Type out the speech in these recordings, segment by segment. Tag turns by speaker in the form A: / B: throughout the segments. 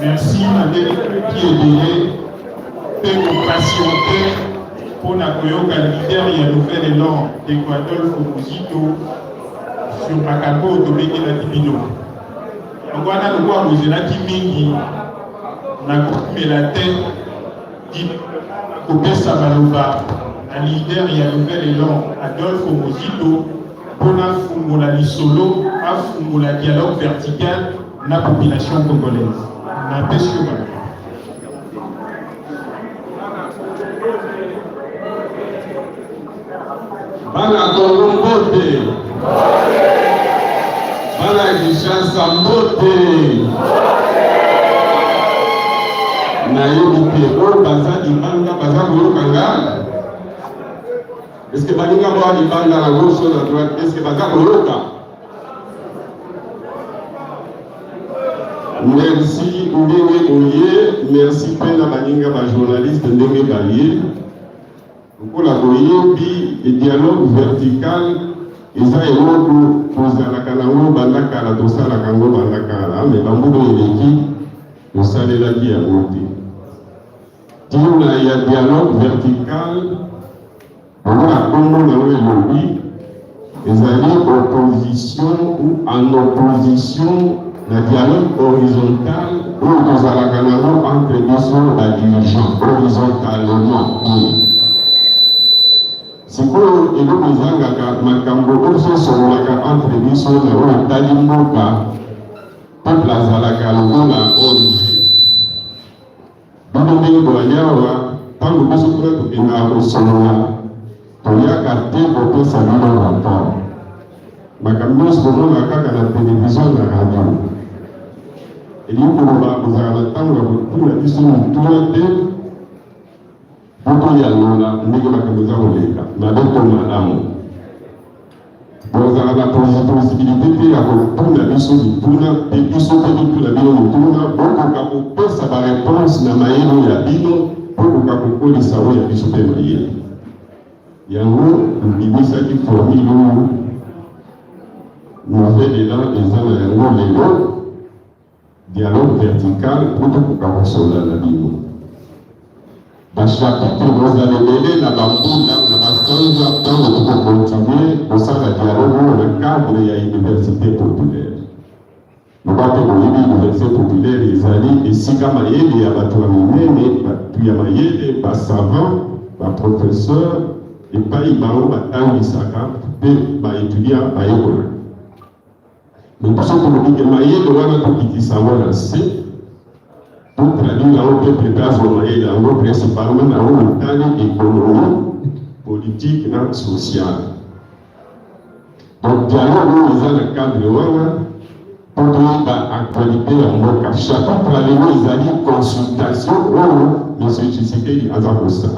A: Merci à qui est donné pour nous patienter pour l'accueillir leader et un nouvel élan d'Équateur Fomosito sur Macabo Tobeki la Tibino. Donc on a le droit de vous la Timingi, on a coupé la tête, qui a coupé Samaloba, un leader et un nouvel élan Adolphe Fomosito pour la Fumola Solo, à Fumola dialogue vertical de la population congolaise. On a pêché
B: Bana Kolombote, Bana Kishasa Mbote, Nayobi Pero, Baza Ibanga, Baza Kolokanga. Est-ce que Baninga va Ibanga à la gauche ou à la droite? Est-ce que Baza Koloka? Merci Ndenge Oye, merci Pena Baninga, ma journaliste Ndenge Baye. Pour la Boyebi, le dialogue vertical, ils ont posé la Kanango, Bandaka, la Dossa, la Kango, Bandaka, mais Bambudo et l'équipe, le salaire qui a monté. Il y a dialogue vertical, on a comment on a lobby, ils allaient opposition ou en opposition, le dialogue horizontal, où nous avons la Kanango entre les la dirigeants, horizontalement. Si vous avez makambo oso sololaka entre biso na oyo etali mboka peuple azalaka lokola origine bino ndenge boyali awa ntango biso kuna tokendaka kosolola toyaka te kopesa bino rapport makambo nyonso komona kaka na televizio na radio elingi koloba kozala na ntango ya kotuna biso mituna te Pourquoi il y a ndenge makambo eza koleka mabe to malamu bozala na possibilité te ya kotuna biso mituna mpe biso mpe totuna bino mituna bokoka kopesa baréponse na mayele ya bino bokoka kokolisa oyo ya biso mpe mayele yango tobimisaki formule oyo nouvel élan eza na yango lelo dialogue vertical mpo tokoka kosola na bino chapitre vous allez mêler la bambouda, la basanza, dans le continuer au sein de la dialogue dans le cadre de l'université populaire. Nous avons l'université populaire, les alliés, et si Kamaïe, il y a Batouamine, puis il y a Maïe, les savants, les professeurs, et pas les barons, les Saka, les étudiants, les écoles. Donc, tout ce que nous disons, Maïe, nous avons tout qui savoir assez. Pour traduire la haute préparation et la haute principalement la haute économique, politique et sociale. Donc, dialogue, nous avons le cadre pour l'actualité en mode chapitre à l'évo, ils allaient consultation, M. Tshisekedi Azakosa.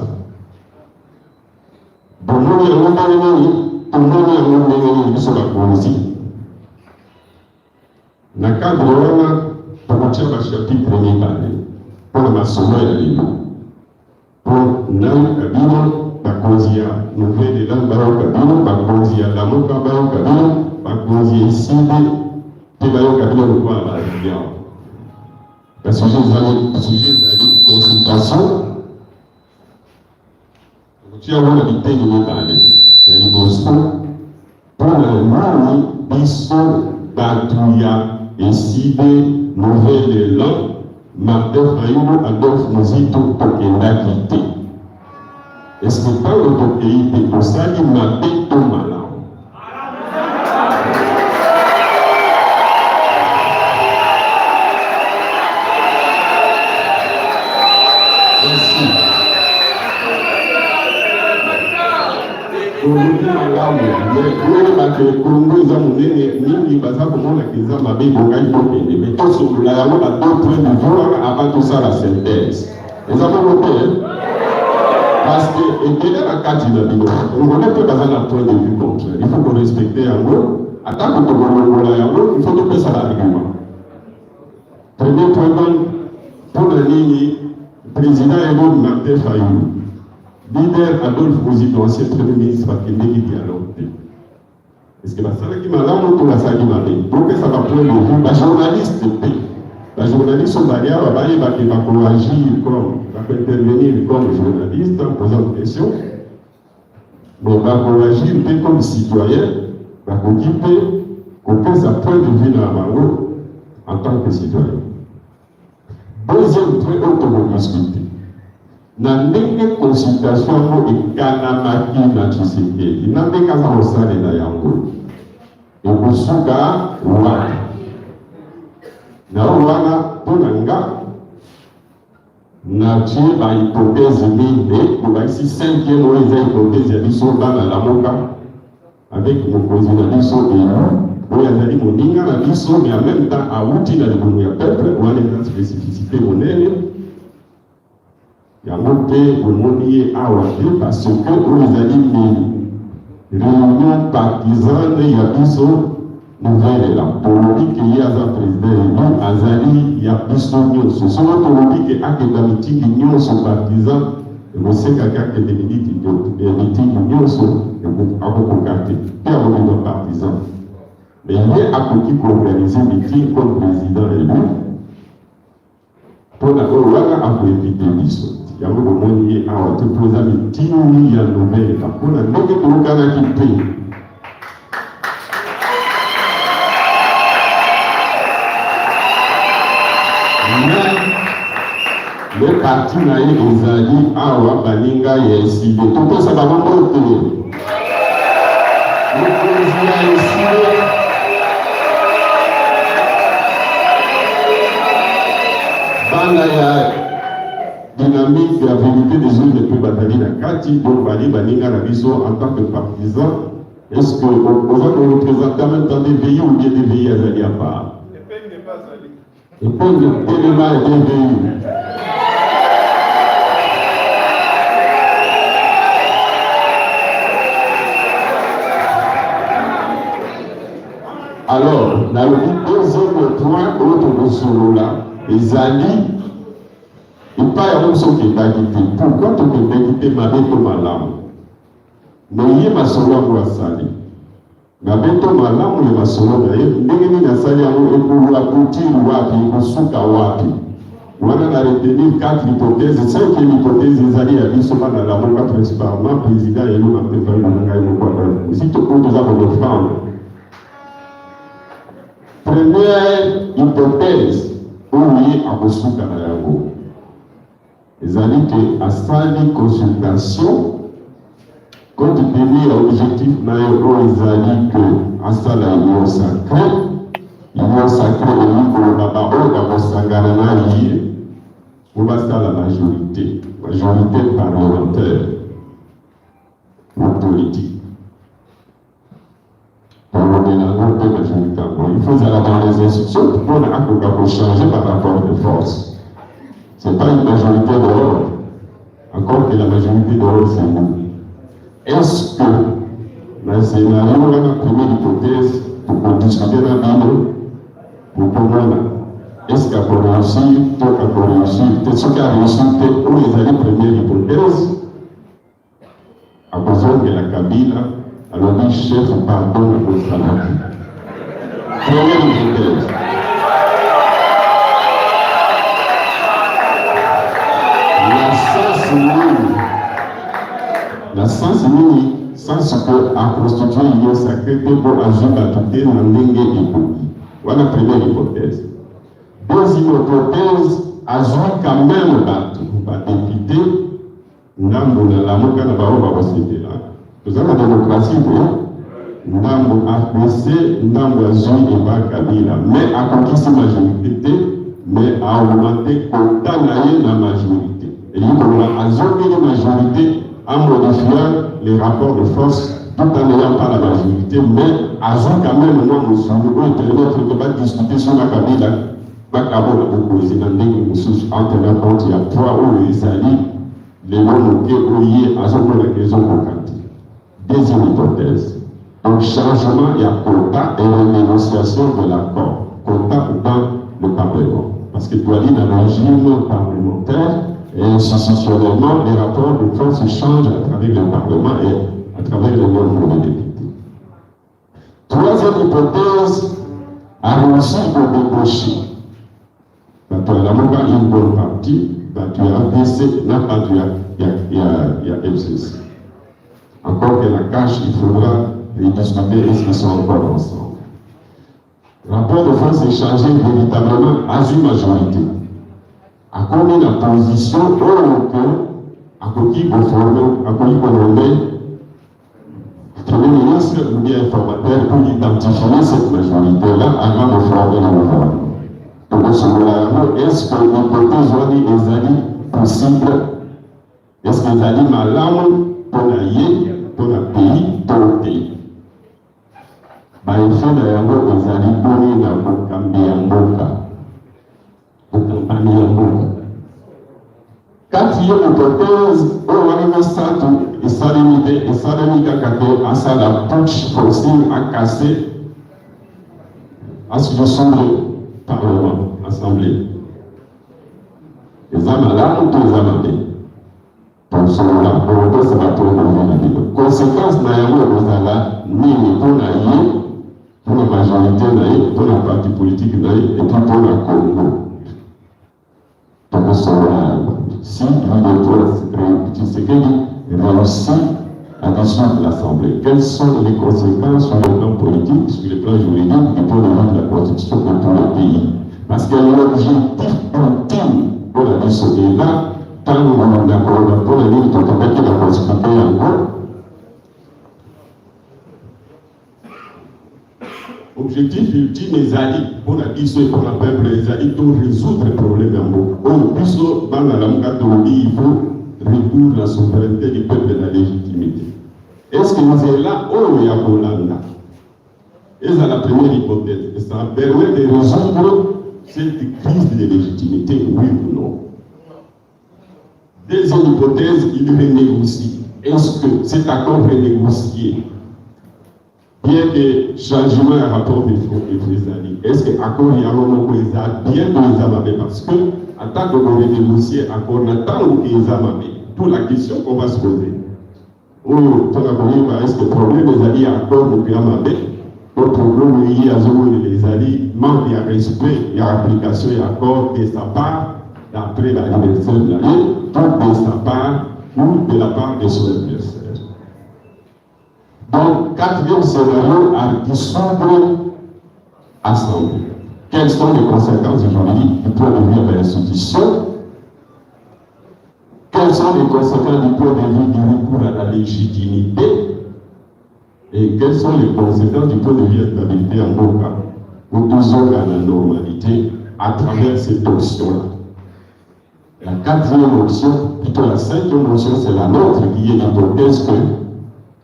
B: Bon, nous avons sur la politique. Le cadre, pour chapitre mibale pour masomo ya lelo pour nayoka bino bakonzi ya nouvelle élan bayoka bino bakonzi ya lamoka bayoka bino bakonzi ya iside mpe bayoka bino lokola baalibiao basujet ezali consultation okotia wana biteni mibale ya liboso mpona nani biso bato ya eside nouvel élan, Martin Fayou, Adolphe Mozito, Tokenda Kité. Est-ce que dans notre pays, c'est pour ça qu'il m'a dit tout malin? Merci. Congo eza monene mingi baza komona eza mabe bongai tokende me tosolola yango ba deux points de vue avant tosala synthèse eza moko te parce que ekele na kati na bino ngone mpe baza na point de vue contraire il faut korespecte yango atako tokolongola yango il faut topesa baargument premier point donc mpona nini président yango Martin Fayou leader Adolphe Mozito, ancien premier ministre, qui est dialogue. Est-ce que ça qui m'a là, on a ça qui m'a dit. Donc, ça va prendre le vue. La journaliste, sont d'ailleurs, va agir comme, va intervenir comme journaliste en posant des questions. Mais va agir comme citoyen, va occuper, qu'on peut sa point de vue dans la Bango en tant que citoyen. Deuxième point, automobilité. Dans les consultations, il y a un Tshisekedi. Il y a un Kazaosane na yango. Et pour ce cas, voilà. Na wana tonanga na tie ba hypothèse mine pour ici cinquième ou les hypothèses ya biso dans la moka avec mon président biso et oya zali moninga na biso mais en même temps a outil na libumu ya peuple ou une spécificité monene ya moté omoni awa parce que oya zali ni réunion partisane ya biso nouvelle là politique il y a un président nous azali il y a biso nyonso so politique akenda meeting nyonso partisan et c'est quelqu'un qui est meeting nyonso akokokate pe akobenga partisan mais ye akoki koorganize meeting comme président élu mpona oyo wana akoevite biso yango bomoni ye awa topoza mitini ya nouvelle là mpona ndenge tolukanaki mpe le parti na ye ezali awa baninga ya eside topesa bango te mokonzi ya eside bana ya dynamique ya vérité des unes mpe batali na kati donc bali baninga na biso en tant que partisan est-ce que oza koreprésente en même temps des pays ou bien des pays azali à part epenge telema ete pays. Alors, dans le deuxième point, autre solo là, les alliés, il n'y a pas de chose qui est quitté. Pourquoi tu peux quitter ma bête au malam? Mais il y a ma solo à sali. Ma bête au malam, il y a ma solo à sali. Il y a ma sali à sali. On a retenu 4 hypothèses. 5 hypothèses, les alliés à l'issue de la monnaie principalement, président et nous, on a préparé le si tu peux nous avoir le prendre. Première hypothèse, oui, à Bosuka Nayango. Les alliés qui a sali consultation, quand tu dis l'objectif Nayango, les alliés que à sali l'union sacrée, l'union sacrée est l'union pour le baba, on a Sangana lié. On va faire la majorité parlementaire ou politique. Il faut aller dans les institutions pour changer par rapport de force. Ce n'est pas une majorité dehors. Encore que la majorité dehors, c'est nous. Est-ce que, dans le scénario, on a la première hypothèse pour discuter dans la Bible, pour comprendre, est-ce qu'il y a réussi, tout a réussi, peut-être ce qui a réussi, peut-être où les années première hypothèse, à besoin de la Kabila, alors dit chef, pardon, pour le travail. Première hypothèse. La sens mini, sens que a constitué l'union sacrée pour agir à tout le monde. Voilà la première hypothèse. Deuxième hypothèse, agir quand même dans député, Nambo na la moka na bao ba osete là. Nous avons la démocratie, Nambo APC, Nambo Azui et ba Kabila. Mais à conquis majorité, mais à augmenter quota na majorité. Et il y a une majorité en modifiant les rapports de force tout en n'ayant pas la majorité, mais agir quand même, moi, nous sommes on ne peut pas discuter sur la Kabila. Bakabo la opposé dans les ressources en tenant compte, il y a 3 ou les alliés, les noms qui ont lié à ce qu'on a raison pour canter. Deuxième hypothèse. Donc, changement, il y a quota et renégociation de l'accord. Quota dans le Parlement. Parce que tu as dit dans le régime parlementaire et institutionnellement, les rapports de force changent à travers le Parlement et à travers le nombre de députés. Troisième hypothèse, a réussi au débaucher. Tu as d'abord une bonne partie, tu as DC, n'a pas il y a FCC. Encore que la cache, il faudra rediscuter est-ce qu'ils sont encore ensemble. Rapport de force échangé véritablement à une majorité. À combien de position à qui vous formez, à qui vous nommez Premier ministre ou bien informateur pour identifier cette majorité-là avant de former le gouvernement. Donc, selon est-ce que l'hypothèse est alliés possible? Est-ce que les alliés malades pour l'allier, pour le pays, pour le pays? Il faut d'ailleurs les alliés donner la boca. Quatrième hypothèse, on va ça et ça limite à ça la touche forcée à casser à ce que sont le Parlement, l'Assemblée. Les amalades ou les amadés. Donc, selon la volonté, ça va pour le vie. Conséquence, ni pour la majorité, pour la partie politique, et puis pour la Congo. Donc, si il réussit à dissoudre l'Assemblée, quelles sont les conséquences sur le plan politique, sur le plan juridique, du point de vue de la constitution de tout le pays? Parce que l'objectif ultime pour la dissolution, là, tant qu'on est d'accord pour la ligne de contact qui va expliquer encore, objectif ultime est allié pour la dissolution pour la peuple, les alliés pour résoudre les problèmes en mots. Puisque dans la langue catholique, il faut recours à la souveraineté du peuple et la légitimité. Est-ce que nous sommes là où il y a Bolanda? Et c'est la première hypothèse. Ça permet de résoudre cette crise de légitimité, oui ou non? Deuxième hypothèse, il renégocie. Est-ce que cet accord est négocié? Bien que changement à rapport des alliés, est-ce que l'accord il y a un moment où ils ont bien les amabés? Parce que, en tant qu'on va négocier accord, on attend où ils ont amabés. Toute la question qu'on va se poser. Est-ce que le problème des alliés accord ou bien amabés? Le problème il y a les alliés, manque de respect, il y a application et accord de sa part, d'après l'anniversaire de l'année, tout de sa part ou de la part de son adversaire. Donc, quatrième scénario, à dissoudre l'Assemblée. Quelles sont les conséquences juridiques du point de vue de l'institution? Quelles sont les conséquences du point de vue du recours à la légitimité? Et quelles sont les conséquences du point de vue de la stabilité en bon cas? Nous disons à la normalité à travers cette option-là. La quatrième option, plutôt la cinquième option, c'est la nôtre qui est l'hypothèse que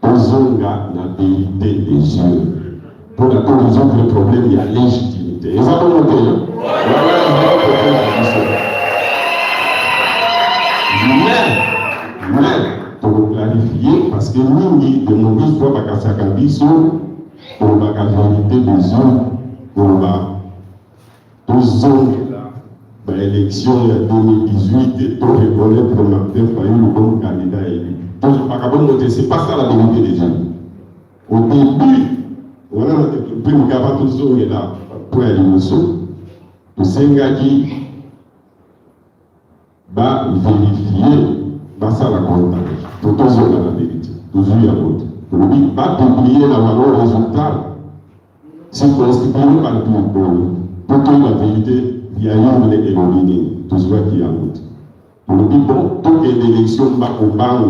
B: Ozonga la vérité des yeux. Pour la résoudre le problème, il y a légitimité. Et ça va monter, hein? Mais, pour clarifier, parce que nous, de mon histoire, on va faire pour la vérité des yeux, pour la l'élection en 2018, pour reconnaître Martin Fayulu comme candidat élu. Donc, c'est pas ça la vérité des gens. Au début, on a pu nous garder tout ça là pour l'émotion. Le Sengaki va vérifier, va ça la comptage. Pour tout ça, la vérité. Toujours à côté. Pour lui, va publier la valeur résultat. C'est constitué par le public. Pour que la vérité, il y a une éliminée. Tout ça qui est en route. Pour lui, bon, toute l'élection va au bas où.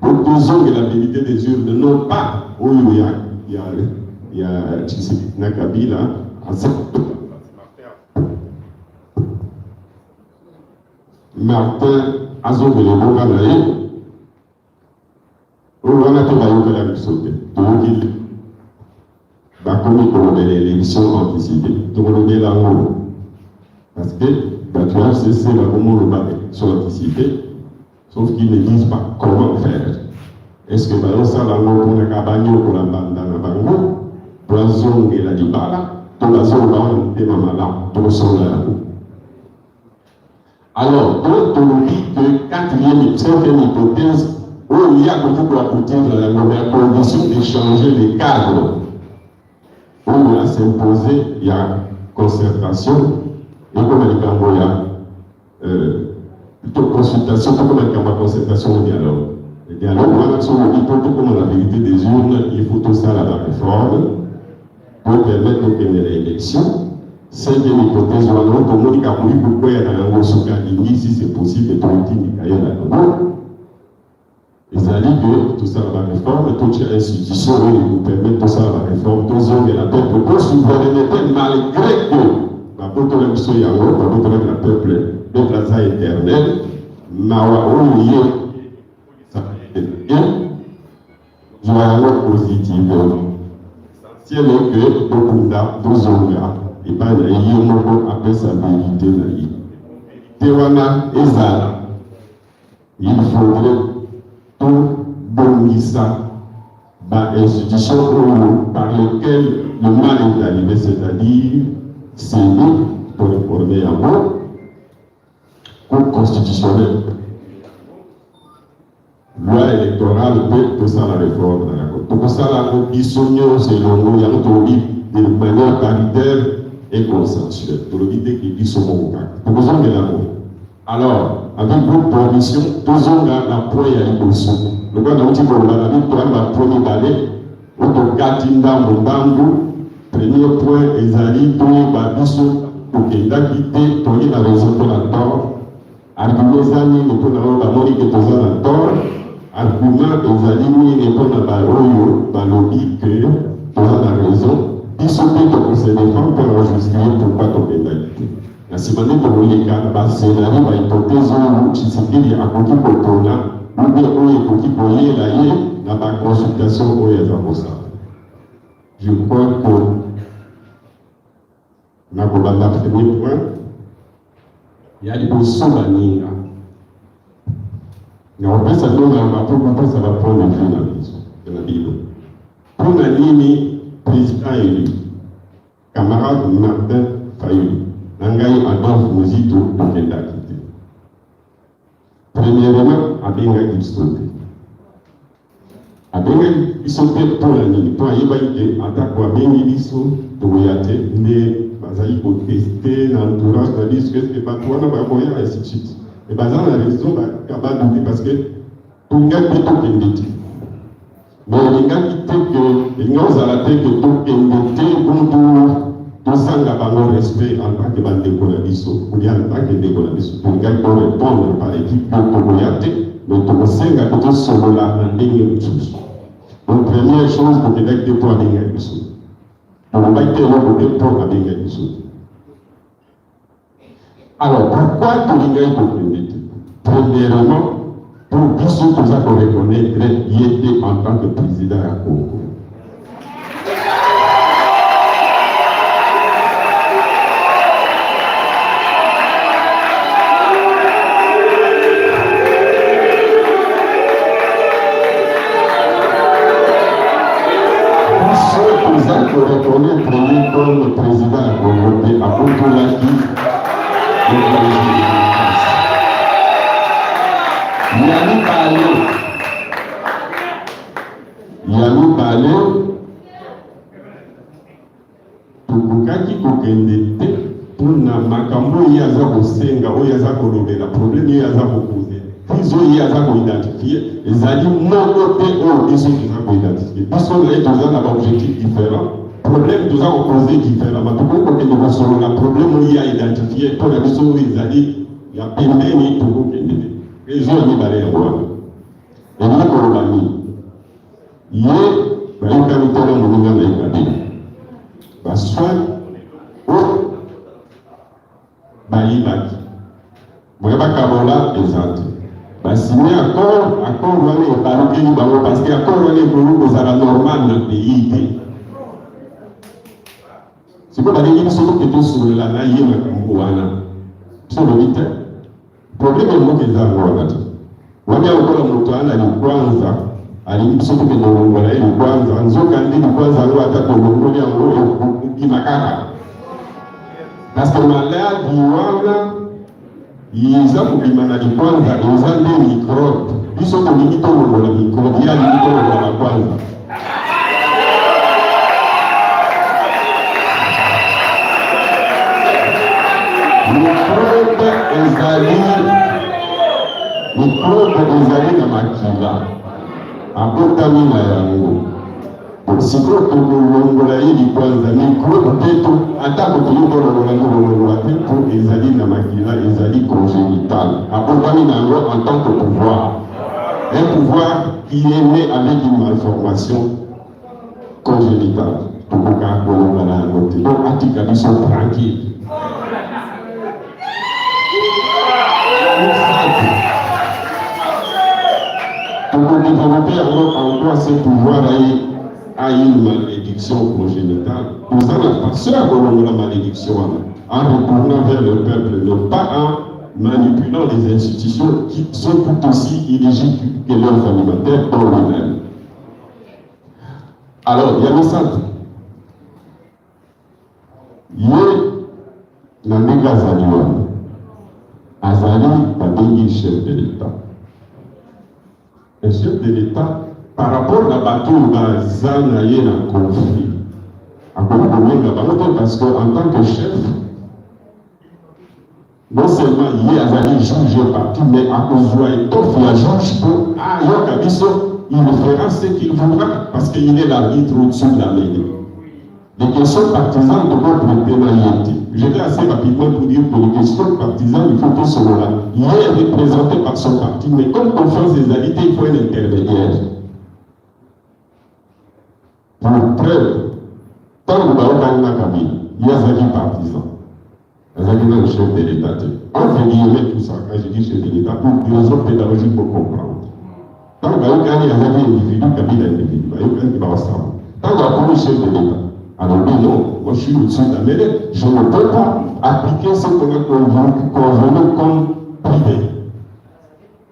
B: Pour que la vérité des yeux non pas où il y a Nakabila Martin Azon de l'Ébouranaï où on a tout la sauté. Donc il va commettre l'élection anticipée. Donc on est là parce que c'est la comment l'élection anticipée. Sauf qu'ils ne disent pas comment faire. Est-ce que ça, la on a cabane pour la bande dans la bango, pour la zone et la dibala, pour la zone où on est malade, pour son là. Alors, donc, on dit que cinquième hypothèse, où il y a beaucoup d'aboutir dans la condition d'échanger les cadres. Où il a s'imposé, il y a concertation, et comme il y a plutôt consultation, comme il y a concertation au dialogue. Le dialogue, on a comme la vérité des urnes, il faut tout ça à la réforme pour permettre de gagner l'élection. Cinquième hypothèse, on a dit pourquoi il y a un Soukadini, si c'est possible, et tout le monde et ça dit que tout ça va réforme, toute institution nous permet tout ça va réforme, tout ça va la peuple pour souveraineté malgré que la peuple soit yango, la peuple la peuple de plaza éternel, mawa ouye, ça va être bien, joyeux positif. Si elle est que beaucoup d'argent, et pas la yémoko après sa vérité la yé. Tewana ezala, il faudrait tout bonissa, institution par lesquelles le mal est arrivé, c'est-à-dire c'est nous pour réformer à moi, Cour constitutionnelle, loi électorale, tout ça la réforme dans la Cour. Tout ça la conditionne selon nous, il y a de manière paritaire et consensuelle. Pour éviter qu'il dise son mot. Pour besoin de l'amour. Alors, avec votre permission, toujours la proie à l'émotion. Le grand outil pour la victoire, la première balai, auto gatinda mbangu, premier point, ezali, tout babiso, pour qu'il d'acquitté, pour la raison pour la tort. Argument zani, ne peut pas moni que tous la tort. Argument ezali, ne peut pas balobi que tous la raison. Ils sont bien pour se défendre pour justifier pourquoi ton pénalité. La semaine pour les cas, le scénario va hypothèse où tu sais qu'il y a un petit peu de temps, ou bien où il y a un petit peu de temps, la consultation où il y a un ça. Je crois que dans le premier point, il y a des positions à venir. Mais on peut s'attendre à pourquoi ça va prendre une vie dans la Bible. Pour la ligne, président élu, camarade Martin Fayulu, Nangaï Adolphe Mozito de Kendakité. Premièrement, Abenga Gibsote. Abenga Gibsote pour la ligne, pour Aïbaïke, attaque Abenga Gibsote, pour Yate, mais Bazaï pour tester l'entourage de la liste, que c'est pas toi, non, et ainsi de suite. Et Bazan a raison, parce que tout le monde peut tout mais il y a que nous allons que tout est pour tout respect en tant que bande de ou bien en tant que décolabiso. Pour qu'il faut répondre par l'équipe de Togoyate, mais tout le monde est sur la ligne. Donc, première chose, pour qu'il y ait des points de ligne. On va être là pour la ligne. Alors, pourquoi tout le monde est premièrement, pour tous ceux que vous reconnaître, il était en tant que président à Congo. Pour ceux que vous reconnaître comme président à Congo, à Congo-Laki, Yannou Balé, Tukukaki Kokende, pour na makambo yaza kosenga, yaza kolobela, problème yaza koposer. Ils yaza identifier, les alliés monoté ils sont identifiés. Parce qu'on a tous un objectif différent, problème tous un opposé différent. Mais pourquoi qu'on est sur le problème il y a identifié pour la mission les alliés, il y a pénétré pour Kokende. Les gens n'y balé en roi. Et nous avons il y a un comité de mouvement de l'État. Parce que, Baïbaki, Mouébakabola est zanté. Signer accord, parce que l'accord est normal dans le pays. C'est pour dire qu'ils sont plutôt sur la naïe de Mouana. C'est le vite. Le problème est que les gens ont dit kwanza alimsoto ke ndongo la ile kwanza nzoka ndini kwanza leo atakongo ya ngoro kimakaka parce que maladi wana yiza kubimana kwanza iza ndini microbe biso tolingi tolongola mikolo ye alingi tolongola kwanza. Mikrobe ezali na makila abotami na yango. Sikoyo tokolongola ye kwanza mikrobe peto atako tokolongola te po ezali na makila ezali congénital abotami na yango en tant que pouvoir. Un pouvoir qui est né avec une malformation congénitale. Tokoka kolongola yango te. Donc atika biso tranquille. Pour développer en quoi ce pouvoir a une malédiction congénitale, nous allons passer à la malédiction en retournant vers le peuple, non pas en manipulant les institutions qui sont tout aussi illégitimes que leurs animateurs dans eux-mêmes. Alors, il y a le centre. Il y a la méga Azali, Babengi, chef de l'État. Le chef de l'État, par rapport à bateau, Bazana y a un conflit. Parce qu'en tant que chef, non seulement il y a Azali juge parti, mais à cause de la juge pour il fera ce qu'il voudra parce qu'il est l'arbitre au-dessus de la mêlée. Les questions partisanes de votre pénalité. Je vais assez rapidement pour dire que les questions partisanes, il faut que ce soit là. Il est représenté par son parti, mais comme confiance des alliés, il faut un intermédiaire. Pour preuve, tant que vous avez un Kabila, il y a des partisans. Il y a des chefs de l'État. Entre guillemets, tout ça, quand je dis chef de l'État, pour des raisons pédagogiques pour comprendre. Tant que vous avez un individu, Kabila individu, il y a un qui va ensemble. Tant que vous avez un chef de l'État, alors non, moi je suis au-dessus de la mêlée, je ne peux pas appliquer ce qu'on a convenu comme privé.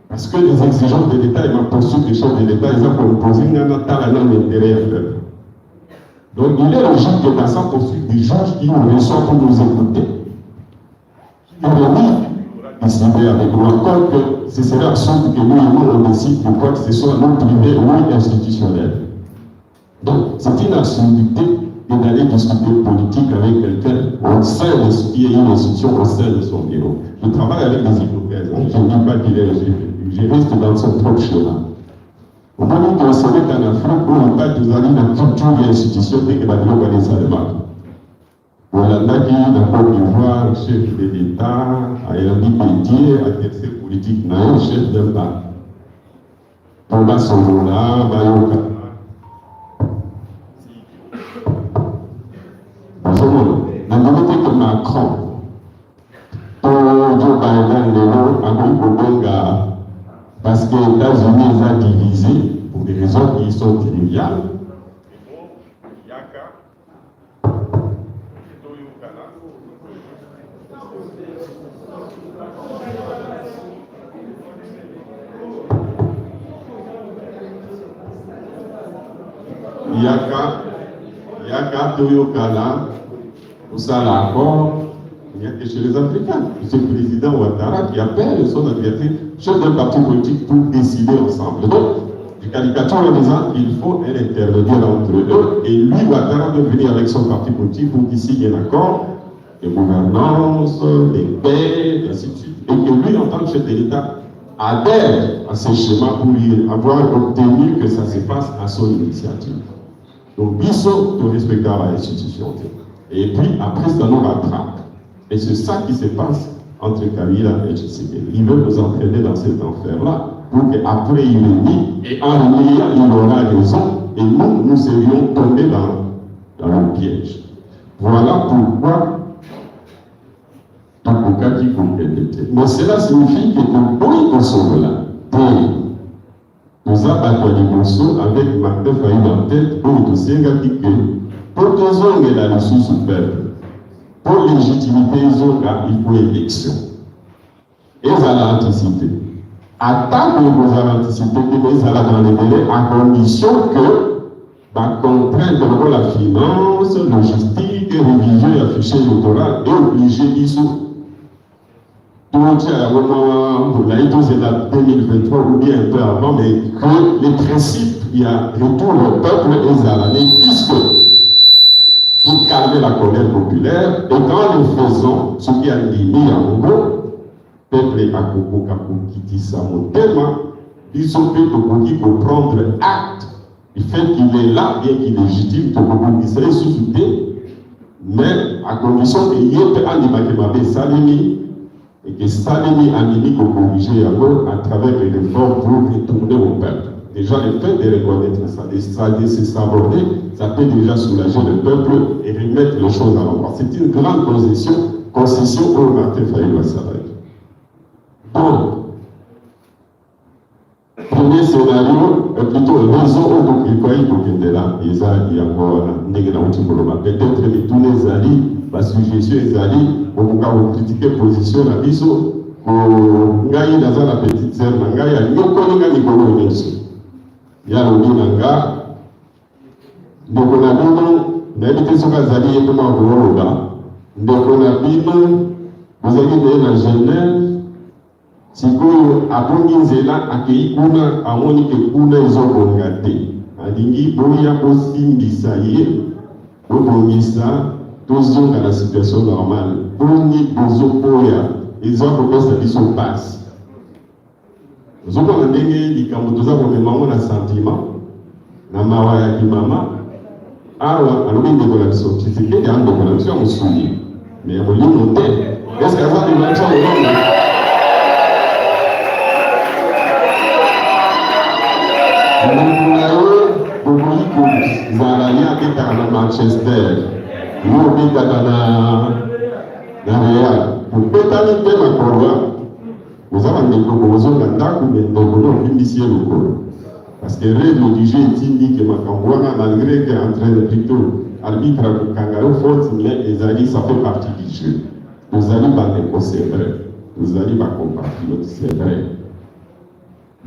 B: Parce que les exigences de l'État et ma posture des chefs de l'État, ils ont proposé un intérêt à faire. Donc il est logique que dans sa posture des juges qui nous reçoivent pour nous écouter, qui nous décider avec nous, encore que ce serait absurde que nous on décide de quoi que ce soit non privé ou institutionnel. Donc c'est une absurdité et d'aller discuter politique avec quelqu'un au sein de ce qui est une institution au sein de son bureau. Je travaille avec des hypothèses, je ne dis pas qu'il est je reste dans son propre chemin. Au moment où on se met en Afrique, où on va nous aller dans toute l'institution dès que la loi va les Allemands. Voilà, là, dans la Côte d'Ivoire, chef de l'État, Ayandi Pédier, adversaire politique, naïf, chef d'État. Thomas Sonola, Bayoka. La vérité que Macron, pour Joe Biden, parce que les États-Unis les a divisés pour des raisons qui sont triviales. Yaka Toyokala. Ça, l'accord, il n'y a que chez les Africains. C'est le président Ouattara qui appelle son adversaire, chef d'un parti politique, pour décider ensemble. Donc, les caricatures en disant qu'il faut un intermédiaire entre eux, et lui, Ouattara, doit venir avec son parti politique pour qu'il signe un accord de gouvernance, de paix, et ainsi de suite. Et que lui, en tant que chef de l'État, adhère à ces schémas pour avoir obtenu que ça se passe à son initiative. Donc, Bissot doit respecter l'institution. Et puis, après, ça nous rattrape. Et c'est ça qui se passe entre Kabila et Tshisekedi. Ils veulent nous entraîner dans cet enfer-là pour qu'après il nie, et en niant, il aura raison, et nous serions tombés dans le piège. Voilà pourquoi mais cela signifie que nous pouvons sauver là. Nous avons avec Martin Faïd en tête pour nous dire que pour que nous ayons la ressource du peuple, pour légitimité, il faut élection. Et ça l'a anticipé. Attends que vous avez anticipé que vous allez dans les délais à condition que la contrainte de la finance, logistique, religieux, affiché électoral est obligé d'y sauter. tout le monde a vraiment, la 2023 ou bien un peu avant, mais que les principes, il y a retour au peuple et Zalani, puisque pour calmer la colère populaire, et quand nous faisons ce qui a mis en gros, peuple et Akoko qui dit ça, mon thème, ils sont fait pour prendre acte du fait qu'il est là, bien qu'il est légitime, qu'il serait sous-souté, mais à condition qu'il y ait un débat qui m'avait salini, et que Salini a mis pour corriger à travers les réformes pour retourner au peuple. Déjà, le fait de reconnaître ça, de se saborder, ça peut déjà soulager le peuple et remettre les choses à l'endroit. C'est une grande concession au Martin Fayou Assalaï. Donc, premier scénario, plutôt raison au Kikoï pour qu'il y ait là, et ça, il y a encore peut-être que tous les alliés, la suggestion des alliés, on peut critiquer la position de la biso, on gagne dans la petite sœur, on gagne à Nyokoni Nikolo Nelson. Il y a le Binanga, donc on a vu, on a évité ce que Zali est comme un gros là, donc on a vu, vous avez dit la Genève, si vous avez dit là, accueilli kuna, à mon que kuna ils ont regardé. Alingi, boya aussi misaye, au bonisa, tous ont dans la situation normale. Boni, bozo, boya, ils ont proposé sa vie sur passe. Nous avons dit que nous avons un sentiment, na mawa ya kimama, awa, alors il y a des choses qui sont des gens qui sont souillés. Mais il y a des gens qui est-ce qu'il y a des gens qui sont à Manchester, nous sommes à Real. Pour pétaler le thème à Cordoue, nous avons des propositions d'attaque ou des propositions d'initier le Cordoue. Parce que règle du jeu est indiquée que Makangouana, malgré qu'il est en train de plutôt arbitre à Kangaroo Force, mais les alliés, ça fait partie du jeu. Nous allons pas c'est vrai. Nous allons pas compatriotes, c'est vrai.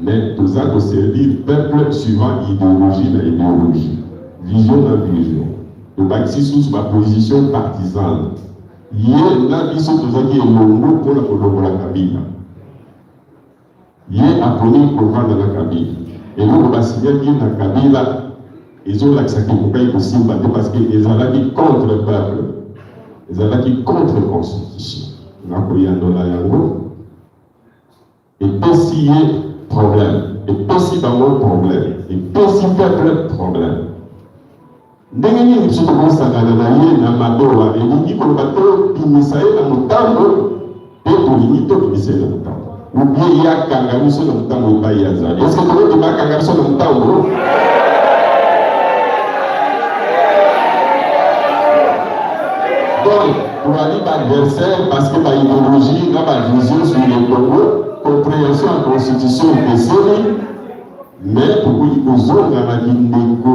B: Mais nous allons servir le peuple suivant idéologie dans idéologie, vision dans vision. Nous bâtissons sous ma position partisane. Hier, la vision de Zaki est longue pour la Kabila. Hier, appelé pour vendre la Kabila. Et nous, on va signaler que la Kabila, ils ont l'accepté pour payer possible parce qu'ils ont dit contre le peuple. Ils ont dit contre la Constitution. Nous avons pris un dollar et possible problème. Et possiblement problème. Et possible problème. Ndenge nini biso tokosangana na ye na madoa elingi koloba tobimisa ye na motambo mpe tolingi tobimisa ye na motambo ubie ye akanga biso na motambo epai ya Zali. Est-ce que tokondima akanga biso na motambo? Donc tozali baadversaire parce que baidéologie na bavision sur le Congo, compréhension ya constitution epeseli, mais tokoki kozonga na kindeko.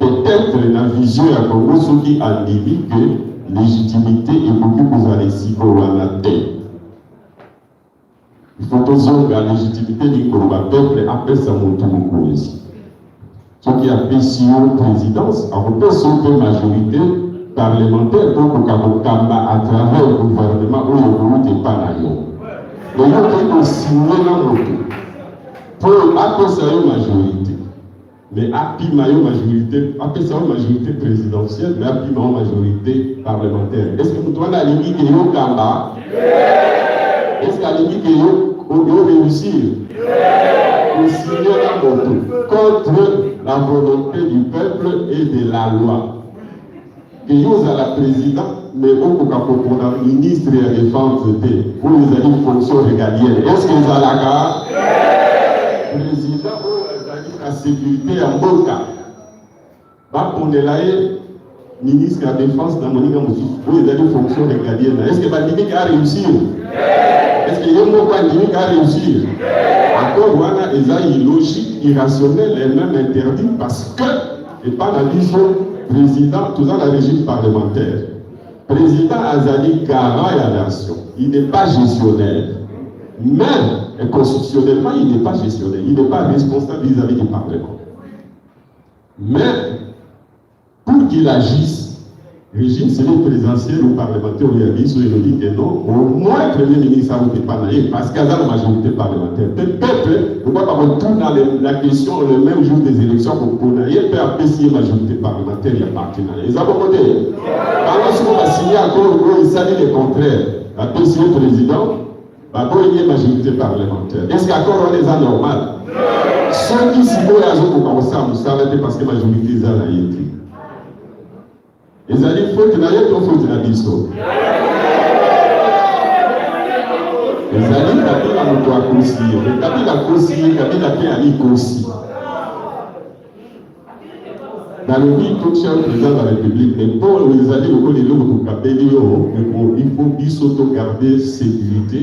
B: Peut-être la vision à Congo, ce qui a dit que légitimité est beaucoup plus agressive pour la tête. Il faut que la légitimité du peuple après ça monte beaucoup aussi. Ce qui a fait si haut présidence, a fait si haut majorité parlementaire pour que à travers le gouvernement où il n'y a pas la loi. Mais il y a signé la moto pour après ça une majorité. Mais API majorité, après ça majorité présidentielle, mais API majorité parlementaire. Est-ce que nous avons la limite que nous avons? Est-ce que la limite que nous avons réussir? Pour signer la moto contre la volonté du peuple et de la loi. Que nous avons la présidente, mais au cas pour la ministre et la défense, pour les alliés de fonction régalienne. Est-ce que nous avons la carte? Président, la sécurité en bon cas. Pour les ministre de la Défense dans mon où ils ont des fonctions régaliennes. Est-ce que Bandimik a réussi? Est-ce qu'il y a un mot Bandimik a réussi? Encore, voilà, ils ont une logique irrationnelle et même interdite parce que, et pas la vision président, tout dans le régime parlementaire. Président Azali garant à la nation. Il n'est pas gestionnaire. Même constitutionnellement, il n'est pas gestionnaire, il n'est pas responsable vis-à-vis du Parlement. Mais pour qu'il agisse, régime, c'est le présidentiel ou parlementaire, ou il dit que non, au moins le Premier ministre a été panayé, parce qu'il y a la majorité parlementaire. Le peuple, pourquoi pas retourner la question le même jour des élections pour panayé, peut apprécier la majorité parlementaire, il y a partenariat. Ils ont demandé. Alors, si on va signer encore, il s'agit le contraire. Apprécier le président, il y a une majorité parlementaire. Est-ce qu'accord on est anormal? Ceux qui s'y vont, ils ont commencé à nous s'arrêter parce que la majorité est à été. Les alliés faut qu'il y ait trop de la biso. Les alliés qui la moto à conseiller, les qui la conseiller, qui la paix à l'icossi. Dans le pays, tout chien président de la République, mais pour les alliés, il faut bien garder sécurité.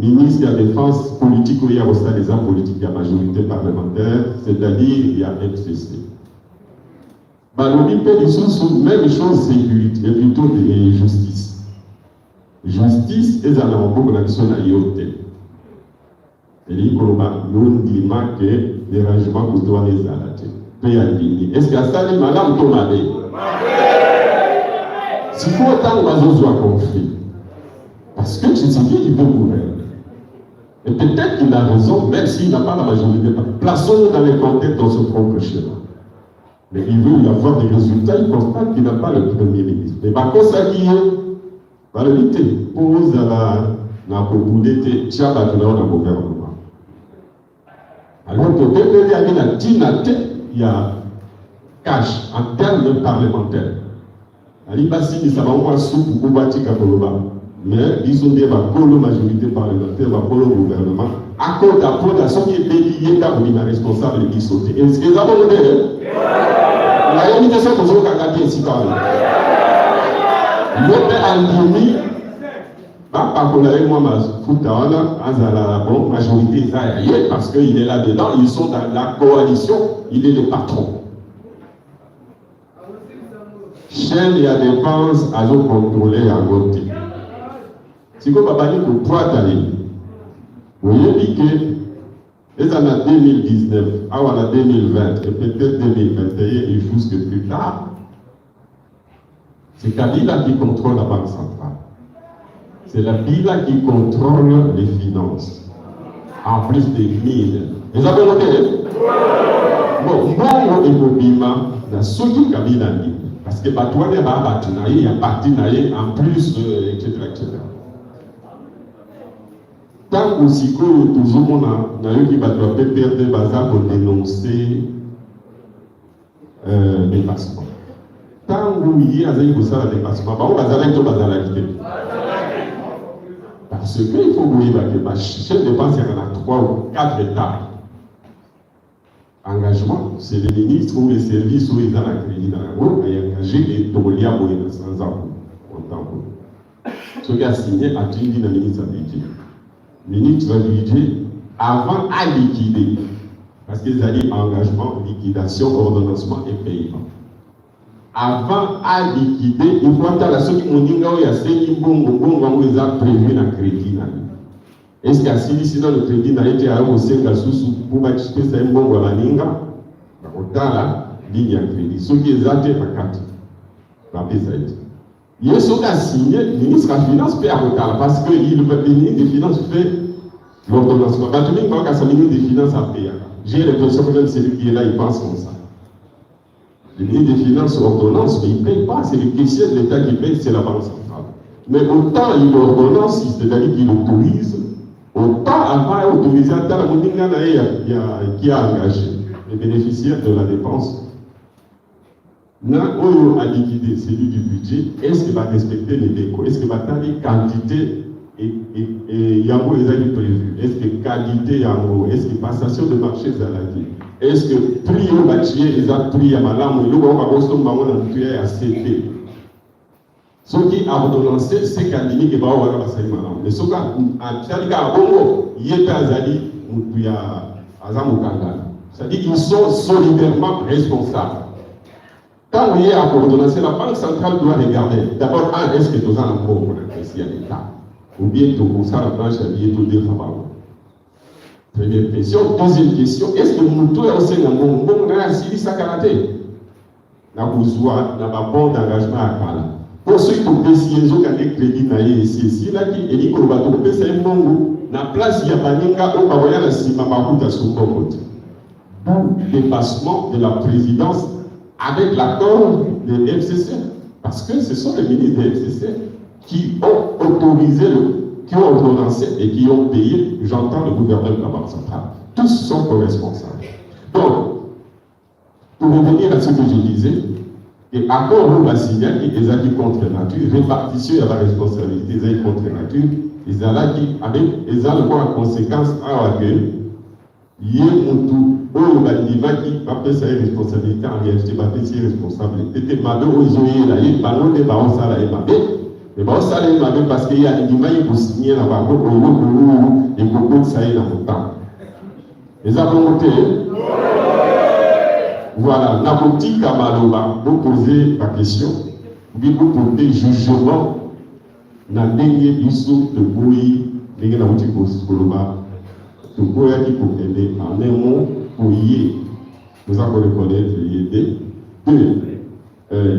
B: Ministre de la Défense politique, il y a aussi des hommes politiques, il y a majorité parlementaire, c'est-à-dire il y a FCC. Le même chose, sécurité, et plutôt de justice. Justice, et ça n'a pas beaucoup d'action à yoté. Et nous disons que les rangements que doivent les arrêter. Est-ce qu'à ça, les malades ont allé? Si faut autant oiseaux soit conflit, parce que tu sais qu'il veut gouverner. Et peut-être qu'il a raison, même s'il n'a pas la majorité. Plaçons-nous dans les contextes dans ce propre schéma. Mais il veut y avoir des résultats, il constate qu'il n'a pas le Premier ministre. Mais par contre, ça qui est, la vérité, pose à la communauté, tiens, dans le gouvernement. Alors que il y a cash en termes parlementaires. Alibasi, il s'avère moins souple pour bâtir Kakoloba. Mais ils ont dit que la majorité parlementaire va pour le gouvernement. À cause d'apprendre qui est délié car on est responsable de sauter. Est-ce que vous avez demandé? La limitation que vous avez ici par là. Le père Andimi, par contre, moi, ma foutawana, la bonne majorité, parce qu'il est là-dedans, ils sont dans la coalition, il est le patron. Chaîne et à dépense, à nous contrôler à voter. Si vous avez dit que 3 années, vous avez dit que les années 2019, à 2020, et peut-être 2021 et jusque plus tard, c'est Kabila qui contrôle la Banque centrale. C'est la Kabila qui contrôle les finances, en plus des mines. Vous avez noté? Bon, moi, et Mobima, dans ce qui Kabila dit, parce que Batouane il y a Batinaï en plus, etc. Tant aussi que tout le monde a eu qui va perdre des bazar pour dénoncer les passeports. Tant que il y a des passeports, on va avec tout bazar parce qu'il faut que le chef de dépense, il y en a 3 ou 4 étapes. Engagement, c'est les ministres ou les services où ils ont la crédit dans la route et engagé les Tolia pour les 100 ans. Ce qui a signé a dit le ministre du budget. Le ministre du budget, avant à liquider, parce qu'ils ont dit engagement, liquidation, ordonnancement et paiement. Avant à liquider, il faut attendre ceux qui m'ont dit qu'il y a 5 bonbons ils ont prévu dans le crédit. Est-ce qu'il y a si dans le crédit n'a été à un sous pour acheter ça un bon à la linga? Autant là, ligne à crédit. Ceux qui ont été à 4. Il y a ceux qui ont signé, le ministre de la Finance peut avoir parce que le ministre des Finances fait l'ordonnancement. Quand tu dis que le ministre des Finances a payé, j'ai l'impression que même celui qui est là, il pense comme ça. Le ministre des Finances ordonnance, mais il ne paye pas. C'est le caissier de l'État qui paye, c'est la Banque centrale. Mais autant il ordonnance, c'est-à-dire qu'il autorise. Autant avant d'autoriser à la Moninga qui a engagé les bénéficiaires de la dépense. N'a liquidé celui du budget, est-ce qu'il va respecter les décos? Est-ce qu'il va faire des quantités et Yango les a prévu? Est-ce que qualité Yango? Est-ce que passation de marché Zaladi? Est-ce que prix au bâtiment, ils ont pris à Malam, ou l'eau va rester à CT? Ce qui a ordonnancé, c'est qu'à l'inique et Bao Wara Basali Malam. Mais ce qui a Bongo, il est à Zali, ou à Zamukanga. C'est-à-dire qu'ils sont solidairement responsables. Quand vous y a ordonnancé, la Banque centrale doit regarder. D'abord, est-ce que nous avons encore apprécié l'État? Ou bien tout comme ça, la branche a bien tout défavorable. Première question. Deuxième question, est-ce que nous tous aussi dans mon bon, on a assis sa karaté? na kuzwa na bon d'engagement à kala. Pour ceux qui ont décidé de crédit na ici là qui est ko ba to pesa mbongo na place ya baninga o ba voya na sima ba kuta sumbo dépassement de la présidence avec l'accord de FCC parce que ce sont les ministres de FCC qui ont autorisé qui ont ordonnancé et qui ont payé, j'entends le gouverneur de la Banque centrale. Tous sont co-responsables. Donc, pour revenir à ce que je disais, et accord on va signaler les acquis contre nature, répartition de la responsabilité des contre nature, les acquis avec les acquis en conséquence à laquelle il y a qui va faire sa responsabilité en réalité, va faire ses responsabilités. C'était malheureux, ils ont eu là, ils parlent de baron ça là, mais bon, ça là, parce qu'il y a des images qui signer la banque, et beaucoup de ça est dans le temps. Les avons noté. Voilà, la politique à Maloba, vous posez la question, vous posez jugement, dans le dernier bisou de Boui, les gens qui posent Koloba, de Boui qui peut aider en un mot, pour y nous avons reconnaître l'aider. Deux,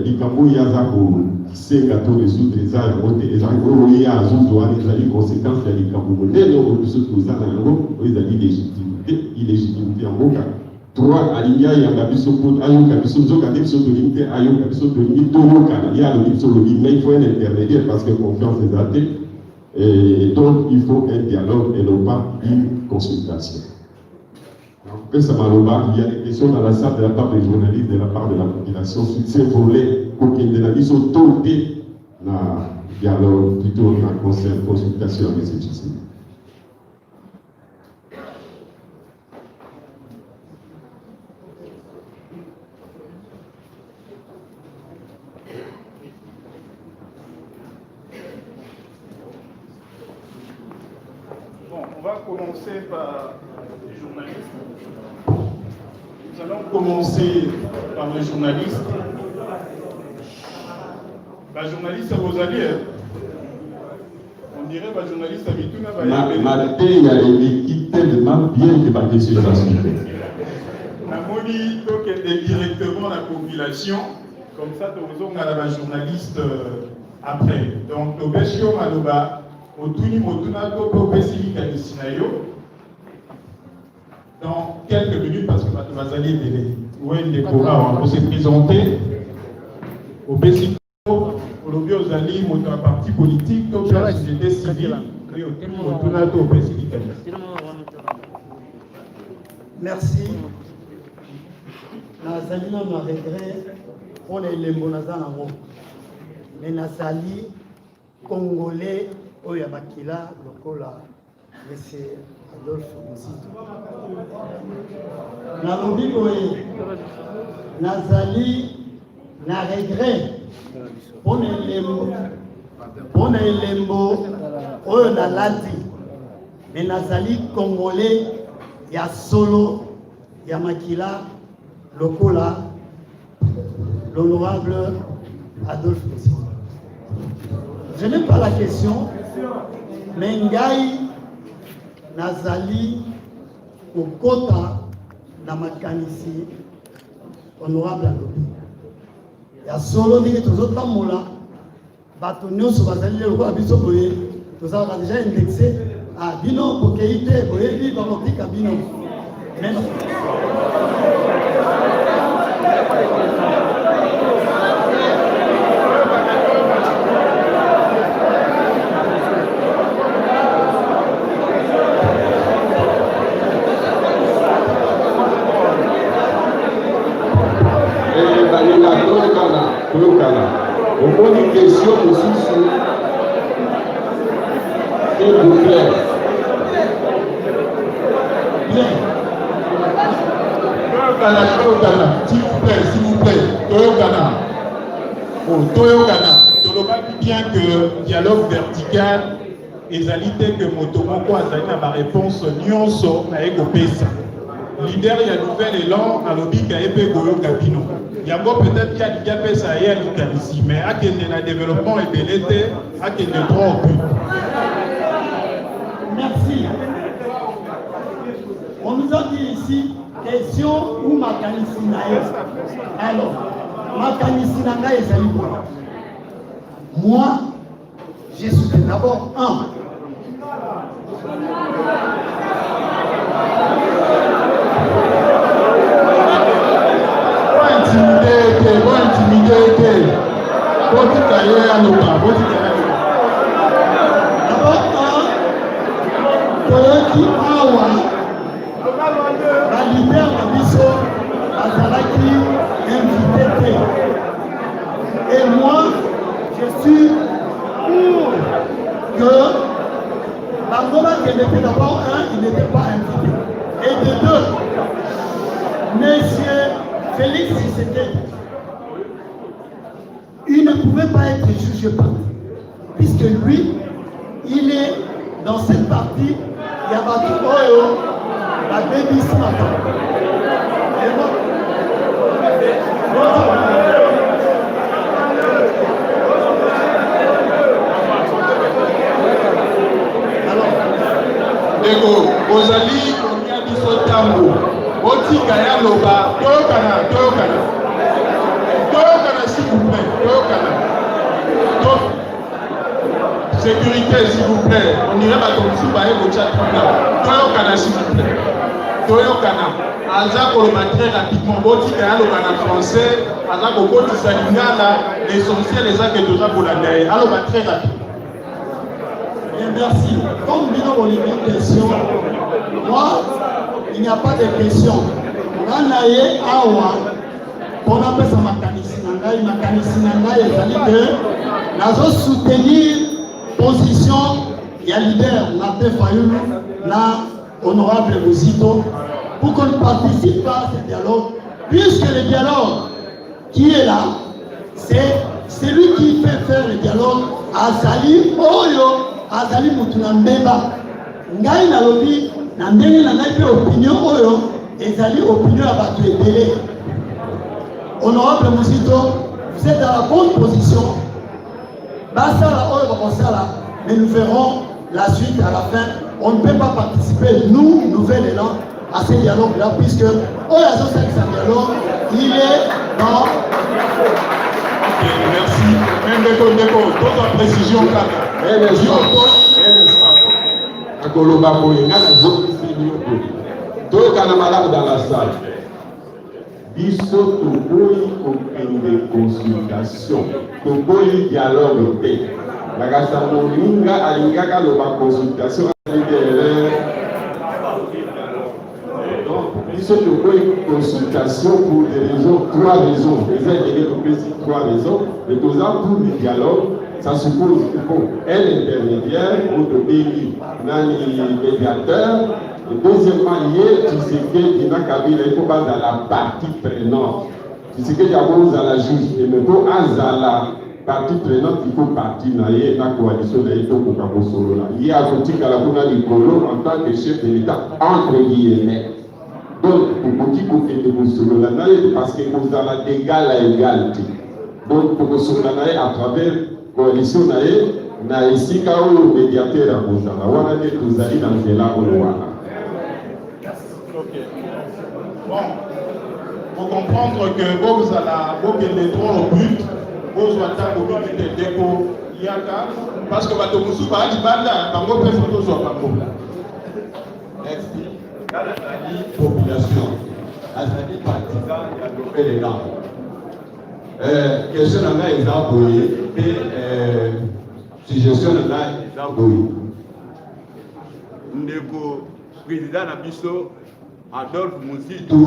B: Ikambo Yazako, c'est gâteau résoudre les arts, les arts, il y a un zouzouan, les arts, conséquences, il y a Ikambo, dès lors que ce que vous avez en gros, il y a illégitimité en gros. Trois, Alinia, il y a un abisso pour Ayoka, Bisso, Zokadex, Sotolimité, Ayoka, Bisso, Tolimité, Toyoka, il y a le Bipsologie, mais il faut un intermédiaire parce que confiance est athée. Et donc, il faut un dialogue et non pas une consultation. Donc, ça Maloba, il y a des questions dans la salle de la part des journalistes, de la part de la population, sur ces volets, pour qu'il y ait des autorités dans le dialogue, plutôt dans la consultation avec ces choses.
A: On va commencer par les journalistes. Nous allons commencer par les journalistes. La journaliste à Rosalie, on dirait la journaliste à Mituna.
B: Matin, il y a une équipe tellement bien débattue sur la suite.
A: La Moni, donc, elle est directement la population. Comme ça, on a la journaliste après. Donc, Tobeshio Maloba. Dans quelques minutes, parce que Matouazali est pour se présenter au BCO, au lobby aux alliés, au parti politique, au la société civile, et au BCO.
C: Merci. Nazali na regret pour les Monazan, mais Nazali congolais. Oya bakila lokola monsieur Adolphe Muzito na lobi boye nazali na regret pona elembo oyo nalati mais nazali congolais ya solo ya makila lokola l'honorable Adolphe Muzito. Je n'ai pas la question. Mengai nazali kokota na makanisi honorable alobi ya solo ndenge tozotambola bato nyonso bazali lokola biso boye tozalaka déjà indexé bino bokei te boyebi bakotika bino
B: Au moins une question aussi sur s'il vous plaît.
A: Bien. S'il vous plaît. Toyokana. Toyokana. Bien que dialogue vertical ezalité que Motomoko a donné ma réponse nyonso na ekopesa. Leader il y a nouvel élan à lobby kaepe goyo kabino. Yango peut-être qu'il y a des gars ça y est ici, mais à quel est le développement et belleté, à quel est trop au but.
C: Merci. On nous a dit ici question ou ma qualification. Alors, makanisi na ngai ezali boye. Moi, je suis d'abord un. Toyoki awa balibere na biso azalaki invité te. Et moi, je suis pour que Bangola qui était d'abord un, il n'était pas invité. Et de deux, Monsieur Félix Tshisekedi, il ne pouvait pas être jugé parti, puisque lui, il est dans cette partie, il y a battu Oyo, la baby ce matin. Et bon,
A: Ego, Ozali, Onya biso tambo, Otika ya loba, Tokana, s'il vous plaît, Tokana. Sécurité, s'il vous plaît, on irait pas comme si vous voyez votre chat. Tokana, s'il vous plaît. Tokana, Aza Koloma très rapidement, Otika ya loba en français, Aza Kokoti Salingala, l'essentiel, les actes de la Boulander. Alors, très rapide.
C: Bien, merci. Comme nous avons une question, moi, il n'y a pas de question. Nanaye awa, on appelle ça makanisi nangai, c'est-à-dire que nous soutenir position, il y a leader, Martin Fayulu, la honorable Bozito, pour qu'on participe à ce dialogue, puisque le dialogue qui est là, c'est celui qui fait faire le dialogue Azali Oyo. Azali mutuna mbeba ngai na lobi na ndenge na ngai pe opinion oyo ezali opinion ya bato ebele. Honorable Muzito, vous êtes dans la bonne position. Basala oyo bakosala, mais nous verrons la suite à la fin. On ne peut pas participer, nous, nouvel élan, à ce dialogue-là, puisque oyo azosala ce dialogue, il est dans...
A: Merci. Même d'autres précisions là.
B: Dans la salle. Biso toboyi kokende consultation, toboyi dialogue te. Nakasa moninga alingaka loba consultation biso toboyi consultation pour des raisons, trois raisons. Trois raisons. Mais pour le dialogue, ça suppose qu'il faut un intermédiaire pour donner un médiateur. Et deuxièmement, il faut dans la partie prenante. Tu sais que d'abord à la juge et maintenant à la partie prenante, il faut partir dans la coalition de l'État pour Kabosolo. Il y a un petit Kalakuna Nicolo en tant que chef de l'État, entre guillemets. Donc, pour petit côté de Kabosolo, parce que vous avez d'égal à égalité. Donc, pour Kabosolo, à travers la coalition, na esika oyo médiateur à Bozala. Wana de Tozali dans le là au Rwanda.
A: Bon, faut comprendre que vous allez les trois au but, vous allez au but de déco, yaka, parce que votre musu va dire banda, bango préféré soit bango. Merci. Azali population, Azali partisan, il y a fait les dents. Question en a exemple et suggestion en a exemple.
D: Ndeko président Nabiso Adolphe Muzito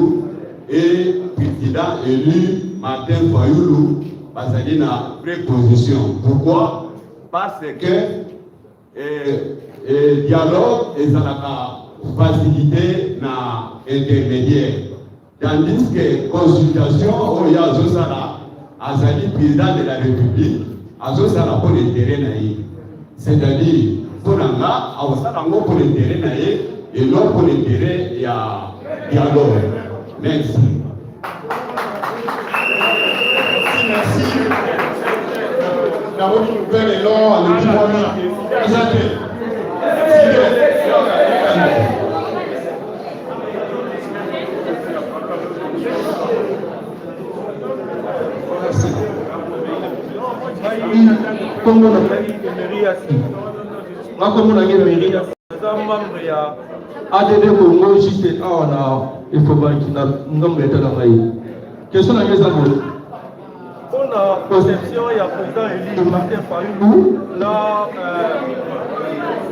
D: et président élu Martin Fayulu basali na préposition. Pourquoi? Parce que dialogue ezalaka facilité na intermédiaire. Tandis que consultation oya azosala azali président de la République azosala pour l'intérêt na ye. C'est-à-dire pour nanga azosala ngo pour l'intérêt na ye et non pour l'intérêt ya dialogue. Merci.
A: Merci. La bonne nouvelle est là, le diplôme.
E: Congo membre ya ADD Congo juste on a il faut voir qu'il n'a nombre de travail. Question à mes amis. On a conception il y a président élu Martin Fayulu là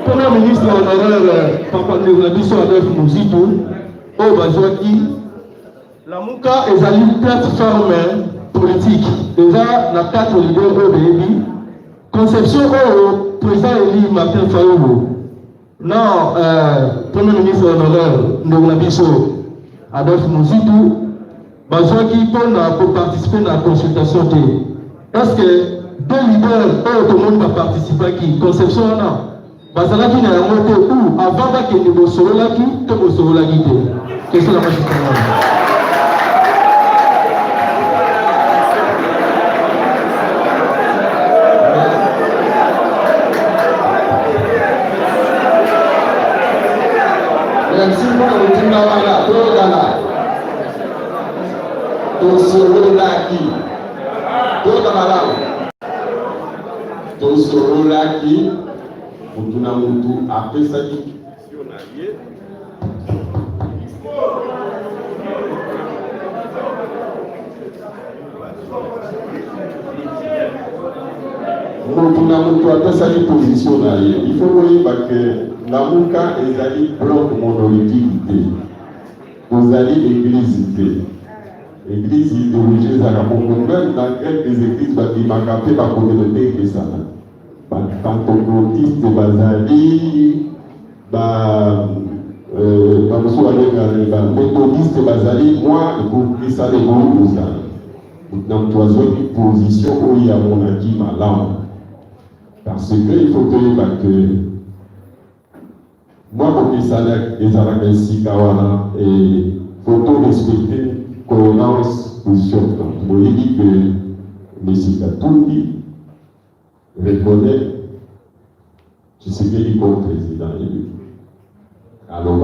E: Premier ministre honoraire Papa Ndebulabiso Adolphe Muzito au Bazwaki la Mouka ezali plateforme politique déjà na 4 leaders au Béni conception au président élu Martin Fayulu non Premier ministre honoraire Ndebulabiso Adolphe Muzito Bazwaki pour participer à la consultation. Est-ce que deux leaders tout le monde va participer à la conception? Non. Bazalaki na yango ou avant bakende bosololaki to bosololaki te. Question la machine.
B: Merci pour le Tinawala, Togala. Tosorolaki. Togala. Tosorolaki. Mutuna mutu apesaki. Mutuna mutu apesaki position na ye. Il faut koyeba que Namuka ezali bloc monolithique. Ozali église te. Église idéologie ezaka même dans quelques églises bakimaka mpe bacommunauté ekesana. Pentecôtiste bazali bamosusu balengaka méthodiste bazali moi ekokisa lekolo kozala na moto azwaki position oyo amonaki malamu parce que il faut toyeba que moi kokisana ezalaka esika wana faut to respecter cohérence position donc boyebi que mesika tundi reconnaît Tshisekedi comme président élu. Alors,
A: on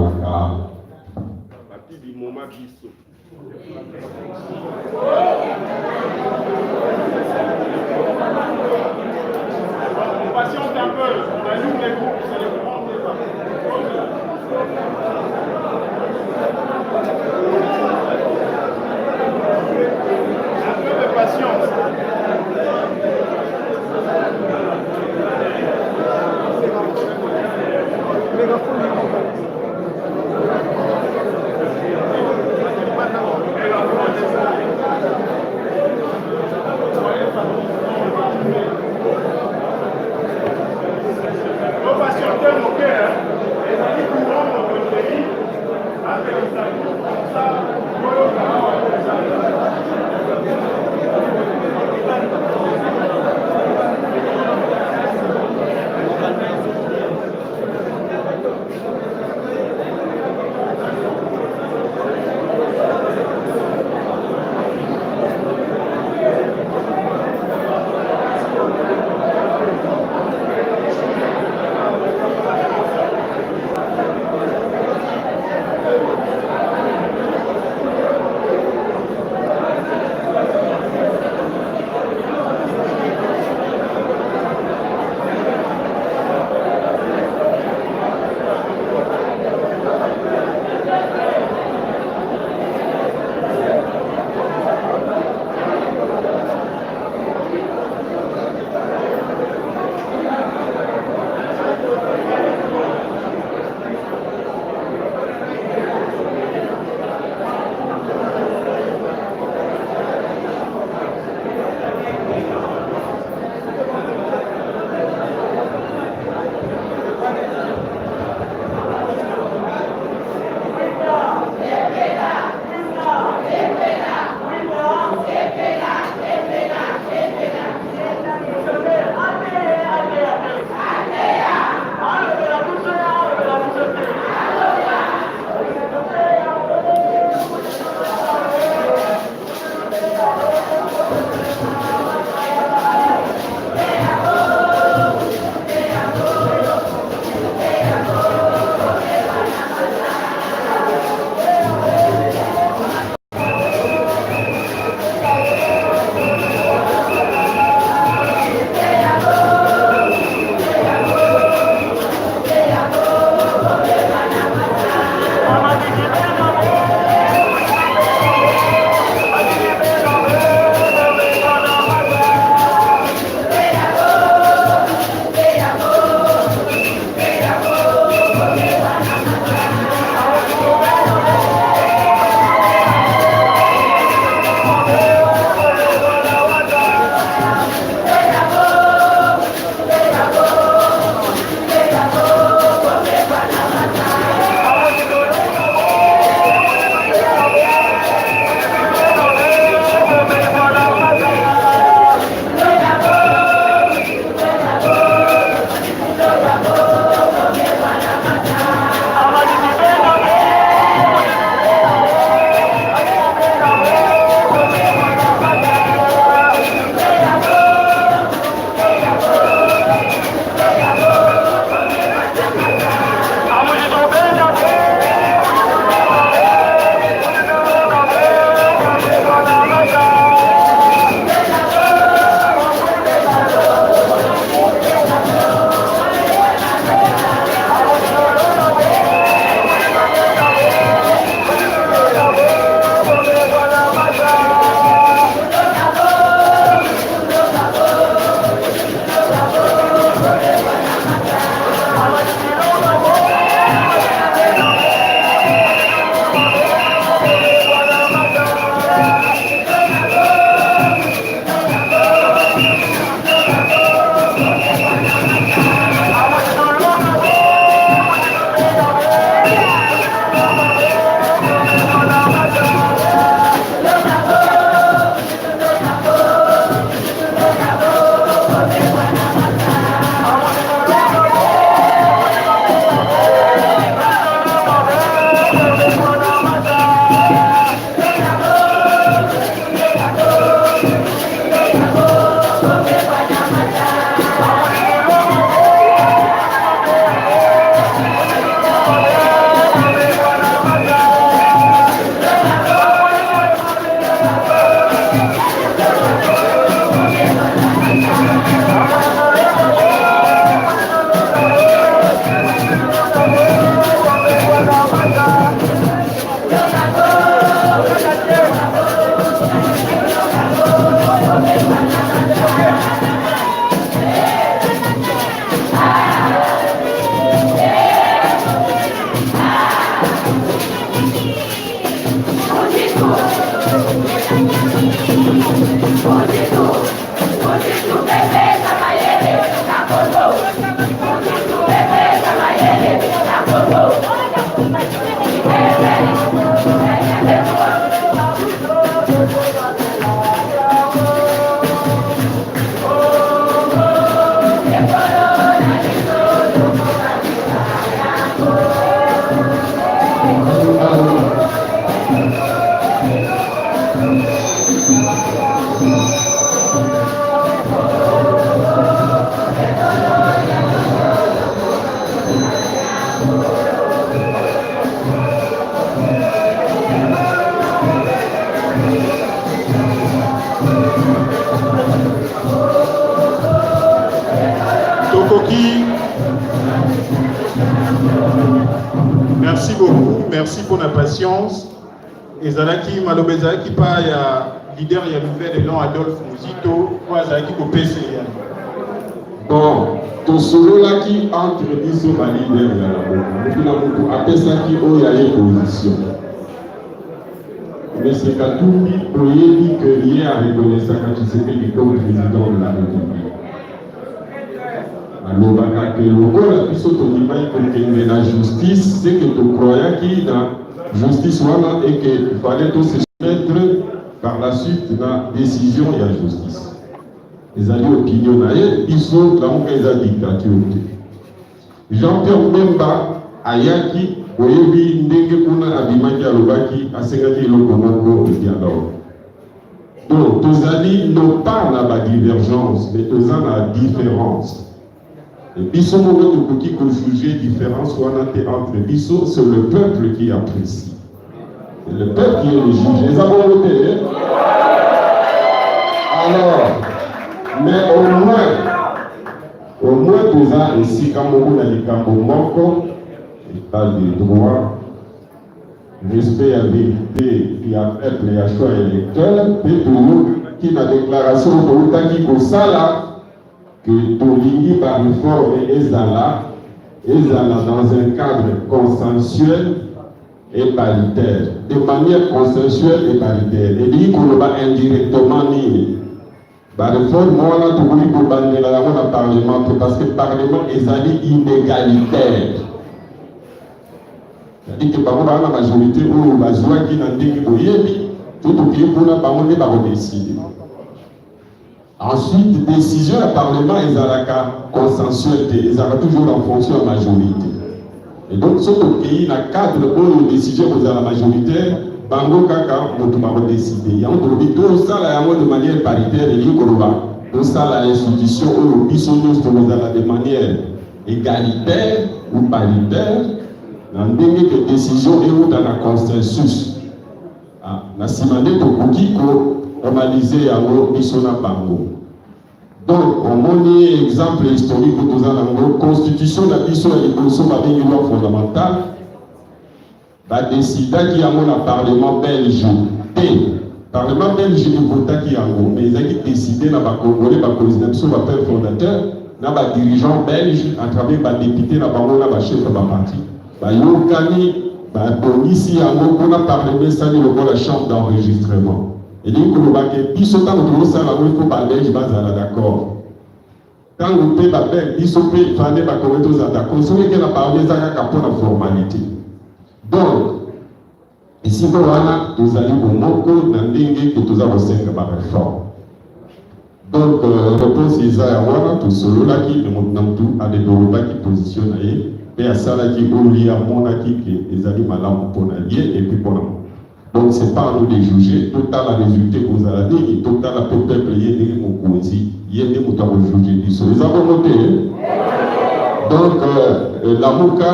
A: patiente un peu, on allume les groupes, c'est le grand débat. Un peu de patience. Merci beaucoup, merci pour la patience. Et Zalaki Malobezaki pa ya leader ya nouvel élan Adolphe Muzito, kwa Zalaki ko PCA.
B: Bon, to solo là qui entre biso ba leader ya la boka. Puis la mutu apesa ki o ya position. Mais c'est qu'à tout oyebi que lié à reconnaissance quand tu sais que comme président de la République. Alors, que le biso to nimai que la justice, c'est que tu croyais qu'il a justice voilà et qu'il fallait tout se soumettre par la suite de la décision de la justice. Les alliés opinion ils sont dans une dictature. Jean-Pierre Memba Ayaki Oyebi Ndenge Kuna Abimaki Alobaki Asengati Lokomongo Dialogue. Donc, tous alliés n'ont pas la divergence, mais tous en la différence. Et Bissot, moment qui peut juger différence entre Bissot, c'est le peuple qui apprécie. C'est le peuple qui est le juge. Les avons voté. Alors, mais au moins, tous ans ici, quand on a les Cambomoko, il parle des droits, respect à la vérité, il y a peuple et à choix électeur, et pour nous, qui la déclaration de l'État qui est ça là, que Tolingi par réforme Ezala dans un cadre consensuel et paritaire, de manière consensuelle et paritaire. Et dit qu'on va indirectement ni par réforme, moi là, tout le monde va banner la Parlement parce que le Parlement est inégalitaire. C'est-à-dire que par exemple, la majorité ou la joie qui n'a dit que tout le pays pour la parole n'est pas décidé. Ensuite, décision du Parlement est à la consensualité, ils sont toujours en fonction de la majorité. Et donc, ce pays, la cadre où les décisions sont à la majorité, Bango Kaka, on va décider. Il y a tout ça de manière paritaire et tout ça l'institution où le bisous de manière égalitaire ou paritaire, dans des décisions et dans la consensus. La simane pour formaliser à Bissona Bango. Donc, on a un exemple historique de la constitution de la Bissona et une loi fondamentale. La décision qui a mon Parlement belge. Le Parlement belge est voté qui a un mais ils ont décidé dans le Congolais, la constitution va faire fondateur, dans le dirigeant belge, à travers le député, dans le chef de la parti. Yokani, police, il y a un Parlement, ça dit la chambre d'enregistrement. Et donc, on va dire que Bissot, quand on ça, il faut parler, je vais d'accord. Quand on peut parler, Bissot, il fallait pas qu'on soit d'accord. Si on a parlé, ça va pour la formalité. Donc, ici, on a tous allés au Moko, dans l'Ingue, que tous avons cinq par réforme. Donc, réponse est ça, on a tout solo là qui demande tout à des Doroba qui positionnent, et à ça là qui oublie à mon acquis, que les alliés malades pour l'allié, et puis pour l'homme. Donc, ce n'est pas à nous de juger. Tout à la résultat vous allez dire, tout à la peuple, il y a des mots il y a des mots à juger. Ils ont noté. Donc, la Mouka,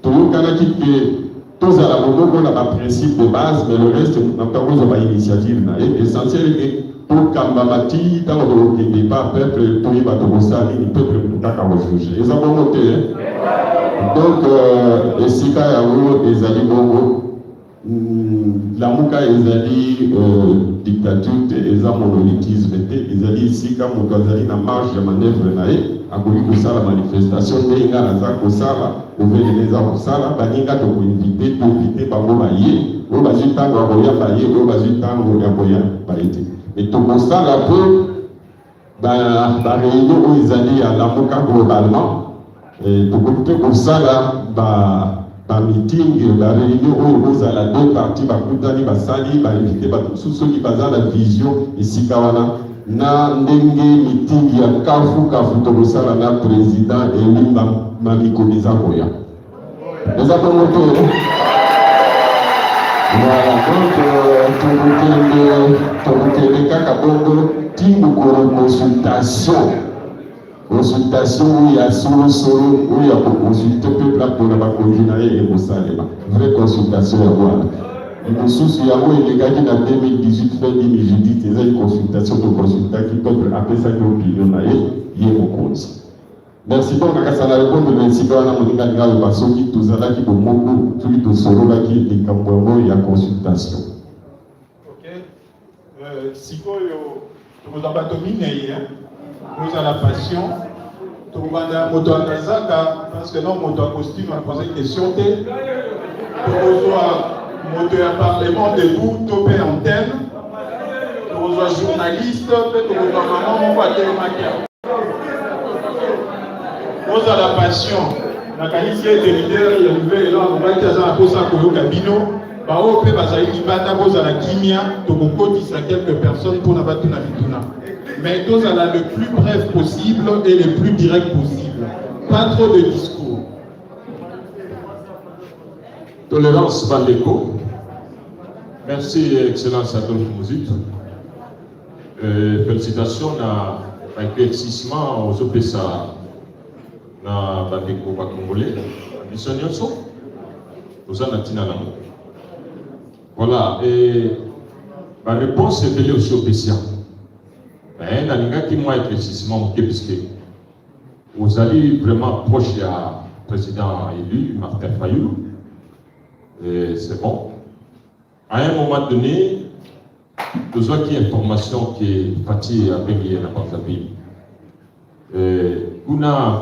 B: tout le monde qui tous à la Mono, on a un principe de base, mais le reste, nous avons pas d'initiative. L'essentiel est que pour Kambamati, dans le débat, peuple, tout le peuple, tout à juger. Ils ont noté. Donc, les Sika Yao, les Ali Bongo, la Mouka, les Ali dictature, les Ali monolithisme, les Ali Sika, Moukazali, la marge de manœuvre, à la manifestation, les gars, au les Kosala, Baninga, de inviter, éviter, Babomaye, au Bazitan, Baboya, Baye, au Bazitan, Baboya, Baye. Et tout ça, là, peu, la réunion où ils allaient à la Mouka globalement, et tout ça, là, meeting, la réunion où ils allaient deux parties, Bakoutani, Basali, inviter, tous ceux qui basent la vision, ici, Kawana. Na ndenge meeting ya kafu tokosala na président élu mamikomiza koya eza komoto voilà donc tokokende kaka bongo ntingo kolo consultation oyo ya solosolo oyo ya koconsulte peuple mpona bakonzi na ye ekosalema vraie consultation ya wana mosusu yango elekaki na 2018 fin 2018 eza une consultation toconsultaki peuple apesaki opinion na ye mokonzi. Merci donc nakasala répondre na esika wana moninga linga loba soki tozalaki bomoko soki tosololaki likambo yango ya consultation.
A: Sikoyo tokozwa bato minei toza la passion tokobanda moto akazaka parce que non moto acostume apose question te tokozwa moto ya parlement debout to pe antenne tokozwa journaliste pe tokozwa mama moko atelemaki toza la passion nakanisi ete leader ya nouvelle elo akobaki aza na posa koyoka bino baoyo mpe bazali libanda kozala kimia tokokotisa quelques personnes mpona batuna bituna mais tozala le plus bref possible et le plus direct possible, pas trop de discours.
F: Tolérance Bandeko. Merci, Excellence Adolphe Mouzito. Félicitations à l'éclaircissement aux OPSA na Bandeko Bakongolais. Mission Nyonso. Nous en avons. Voilà. Et ma réponse est venue aussi au PCA. Mais il y a un éclaircissement puisque vous allez vraiment proche du président élu, Martin Fayou. C'est bon. À un moment donné, nous avons une information qui est partie à Benguier dans la ville. On a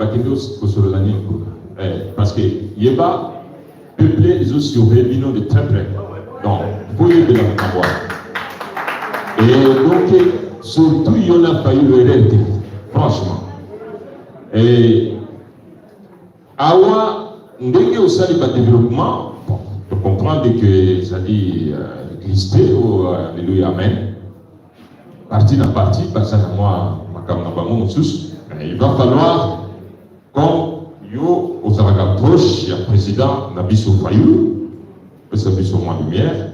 F: parce que Yeba, peuplé, ils ont surveillé de très près. Donc, vous pouvez de la voir. Et donc, surtout, il y en a failli le rêver, franchement. Et Awa, ndenge au sali de développement, de comprendre que ça dit exister ou alléluia amen. Partie dans partie, parce que moi, il va falloir, comme yo aux proche, il y a le président Nabiso Fayou, que ça puisse au moins lumière,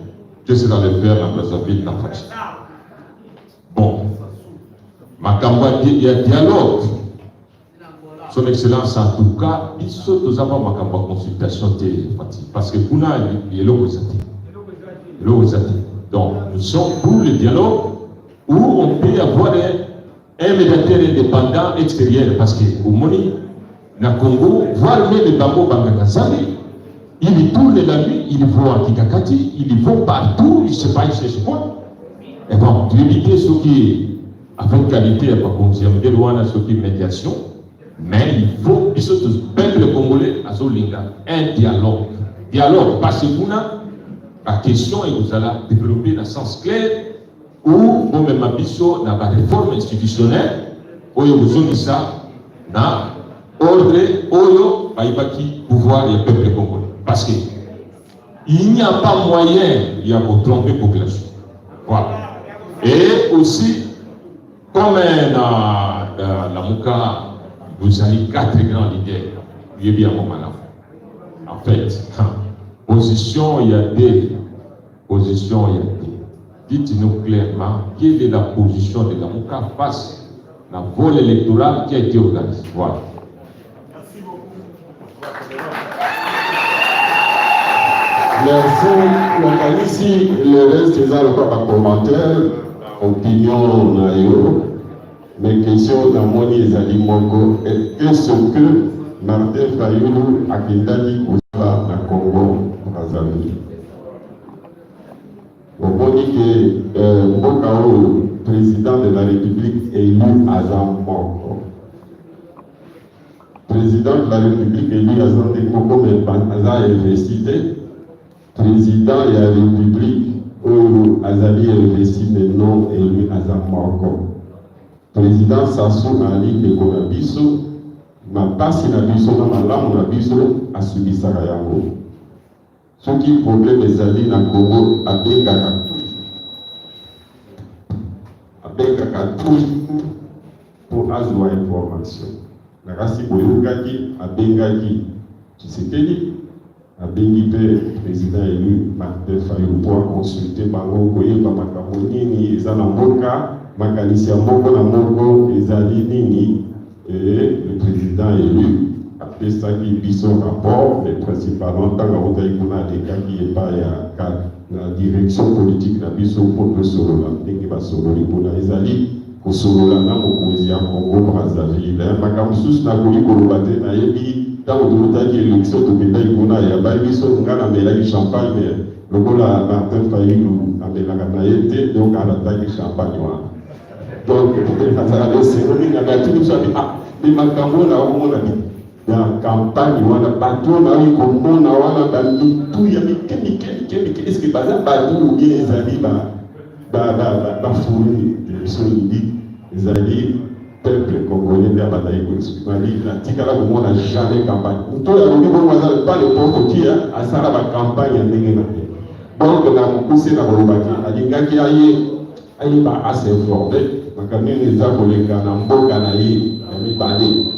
F: que c'est dans le faire dans la ville d'Afrique. Bon, Makamba, il y a dialogue. Son Excellence, en tout cas, il faut nous avoir Makamba consultation parce que nous avons donc, nous sommes pour le dialogue où on peut avoir un médiateur indépendant extérieur parce que au Moni, na Congo, voir même les Bango Bangakazali, ils tournent la nuit, ils vont à Kikakati, ils vont partout, ils ne se pas, ils se quoi. Et bon, pour éviter ce qui avec qualité, il n'y a pas comme ce qui est médiation, mais il faut que ce peuple congolais à Zolinga, un dialogue. Dialogue, parce que vous la question est que vous allez développer dans le sens clair où vous même ambition dans la réforme institutionnelle, où vous avez ça, dans ordre, où il pouvoir et peuple congolais. Parce que il n'y a pas moyen, il y a pour tromper la population. Voilà. Et aussi, comme la Mouka, vous avez 4 grands leaders. Il y a bien un moment là. En fait, position, il y a des position y a. Dites-nous clairement quelle est la position de Lamuka face à la vol électoral qui a été organisé. Voilà.
B: Merci. Donc, ici, le reste des autres commentaires, opinion, mes questions dans mon Ezali Moko, est-ce que Martin Fayoulou a Kindali Koussa na Congo Brazzaville? On dit que Mbokao, président de la République, élu à Zamboko. Président de la République élu à Zamboko, mais Aza université. Président de la République, où Azali est investi, mais non élu à Zamboko. Président Sassou Ali de Konabiso, ma passe na biso, ma lame na biso, a subi Sarayango. Ce qui est problème des alliés dans le Congo, à Bengaka pour avoir information. La race Boyokaki, à Bengaki, Tshisekedi, à Bengipe, président élu, Martin Fayoulou, pour consulter Bango, Goye, Bamakamoni, Ezanamboka, Makanisia Moko, Namoko, Ezali Nini, et le président élu. Après ça, il vit son rapport, mais principalement, tant qu'on a des cas qui n'est pas la direction politique, la vision pour le Sorola, qui va Sorola, pour les alliés, pour Sorola, pour Kosia, Congo, Brazzaville. Makamsus n'a pas eu de battre, n'a eu tant de temps d'élection, de médaille, il y a pas eu de médaille champagne, mais le gars, Martin Fayoulou, a médaille, donc à l'attaque champagne. Donc, c'est mais Makambo, là, on a dit. Dans la campagne, on a battu, on a eu comme on a battu tout, il y a est-ce que par exemple, ou bien les alliés, fourni, les alliés, peuple congolais, la bataille, la Tikala, on n'a jamais campagne. Tout le monde, pas le pauvre qui a ça la campagne, donc, on a poussé la Bolobaki, à dire qu'il y a assez formé, on a mis les abonnés, on a mis les abonnés,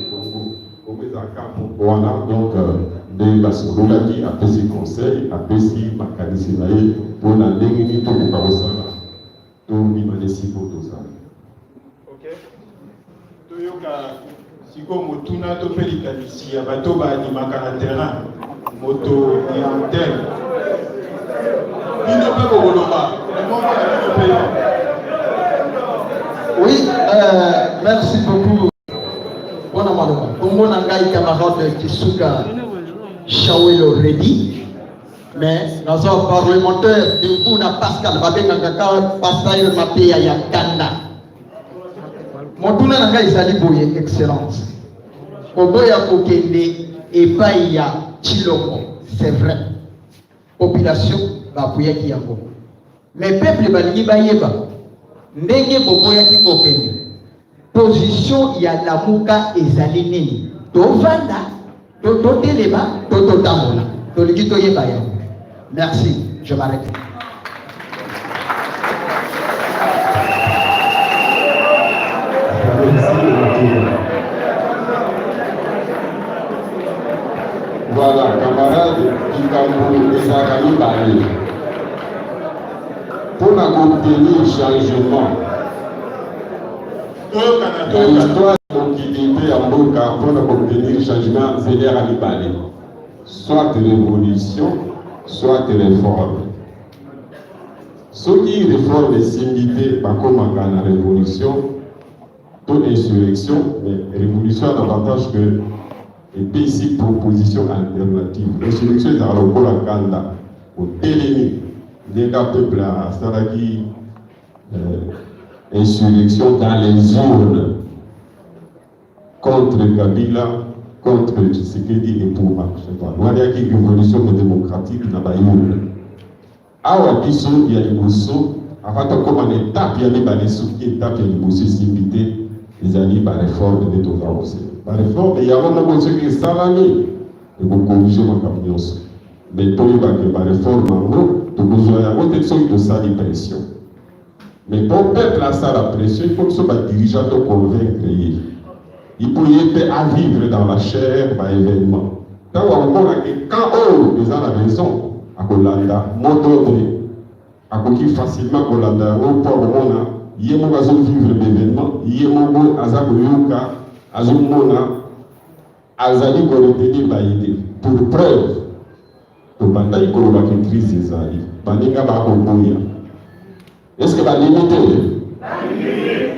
B: voilà, donc, de Basolola qui a fait ses conseils, a fait ses mécanismes pour la dégriner tout le carrossage. Donc, il m'a laissé pour tout ça.
A: Ok. Toyoka, si comme Motuna, to Pélicalici, Abatoba, Animaka na terrain, moto et antenne. Il ne peut pas Bolomba.
C: Oui, merci beaucoup. Bona maloba kombo na ngai camarade Kisuka Shawelo Redi mais dans un parlementaire de Mpuna Pascal babengaka ka Pascal Mapea ya Kanda motuna na ngai ezali boye excellence koboya kokende epai ya Chilombo c'est vrai population babuyaki yango mais peuple balingi bayeba ndenge boboyaki kokende position ya Lamuka ezali nini tovanda totelema totambola tolingi toyeba yango. Merci, je m'arrête.
B: Voilà, camarade Kikambo Ezakani Bali. Pour obtenir changement, l'histoire de à Mboka pour obtenir changement, c'est l'air à Libali. Soit révolution, soit réforme. Ceux qui réforment s'imiter par comme la révolution, toute insurrection, mais révolution a l'avantage que et puis ici proposition alternative. L'insurrection est dans le Kola Kanda, au Télémi, des gars peuple à Saraki, insurrection dans les urnes contre Kabila, contre Tshisekedi et pour Marc. Nous avons une révolution démocratique dans les urnes. Awa biso ya liboso avant comme en étape il y a les étape ya liboso s'imiter les alliés par réforme de tout ça aussi. Par réforme il y a vraiment ce qui est salami et vous corrigez ma campionne. Mais pour y que par réforme en gros tu besoin à votre action de ça les pression. Mais pour peuple à ça la pression il faut que ce dirigeant te convaincre. Il peut y être à vivre dans la chair par événement. Quand on a quand les gens la raison à Kolanda, Motobre, akoki facilement kolanda yango mpo akomona ye moko azovivre l'événement, ye moko aza koyoka azomona azali koretenir baide. Pour preuve tobandaki kolobaki crise ezali baninga bakoboya. Est-ce que bandimi te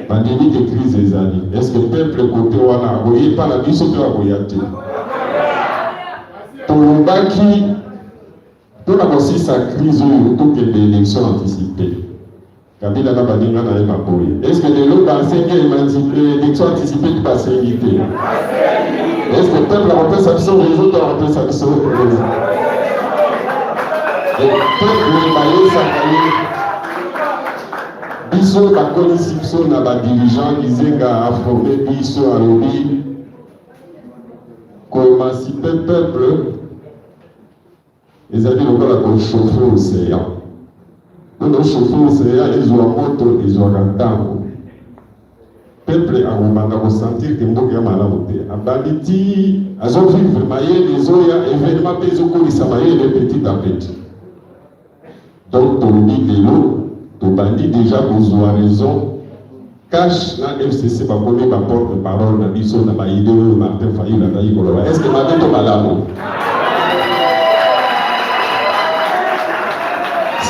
B: bandimi te crise ezali? Est-ce que peuple côté wana akoyepa na biso mpe akoya te? Tolobaki mpona kosisa crise oyo tokende élection anticipée. Kabila na baninga na ye baboya. Est-ce que lelo basengi élection anticipée tu basengi te? Est-ce que peuple apesa biso réseau to apesa biso réseau? Peuple bayesaka ye biso bakolisi biso na badirigeant lizenga aforme biso alobi koémancipe peuple ezali lokola kochauffe océan. Mpona chauffe océan ezwa moto ezwaka ntango. Peuple akobanda kosentir ke mboka ya malamu te, abandi ti azovivre mayele ezoya événement mpe ezokolisa mayele petit à petit. Donc tolobi lelo tobandi déjà kozwa raison cash na FCC bakomi baporte-parole na biso na baide oyo Martin Fayulu azali koloba. Est-ce que mabe to malamu?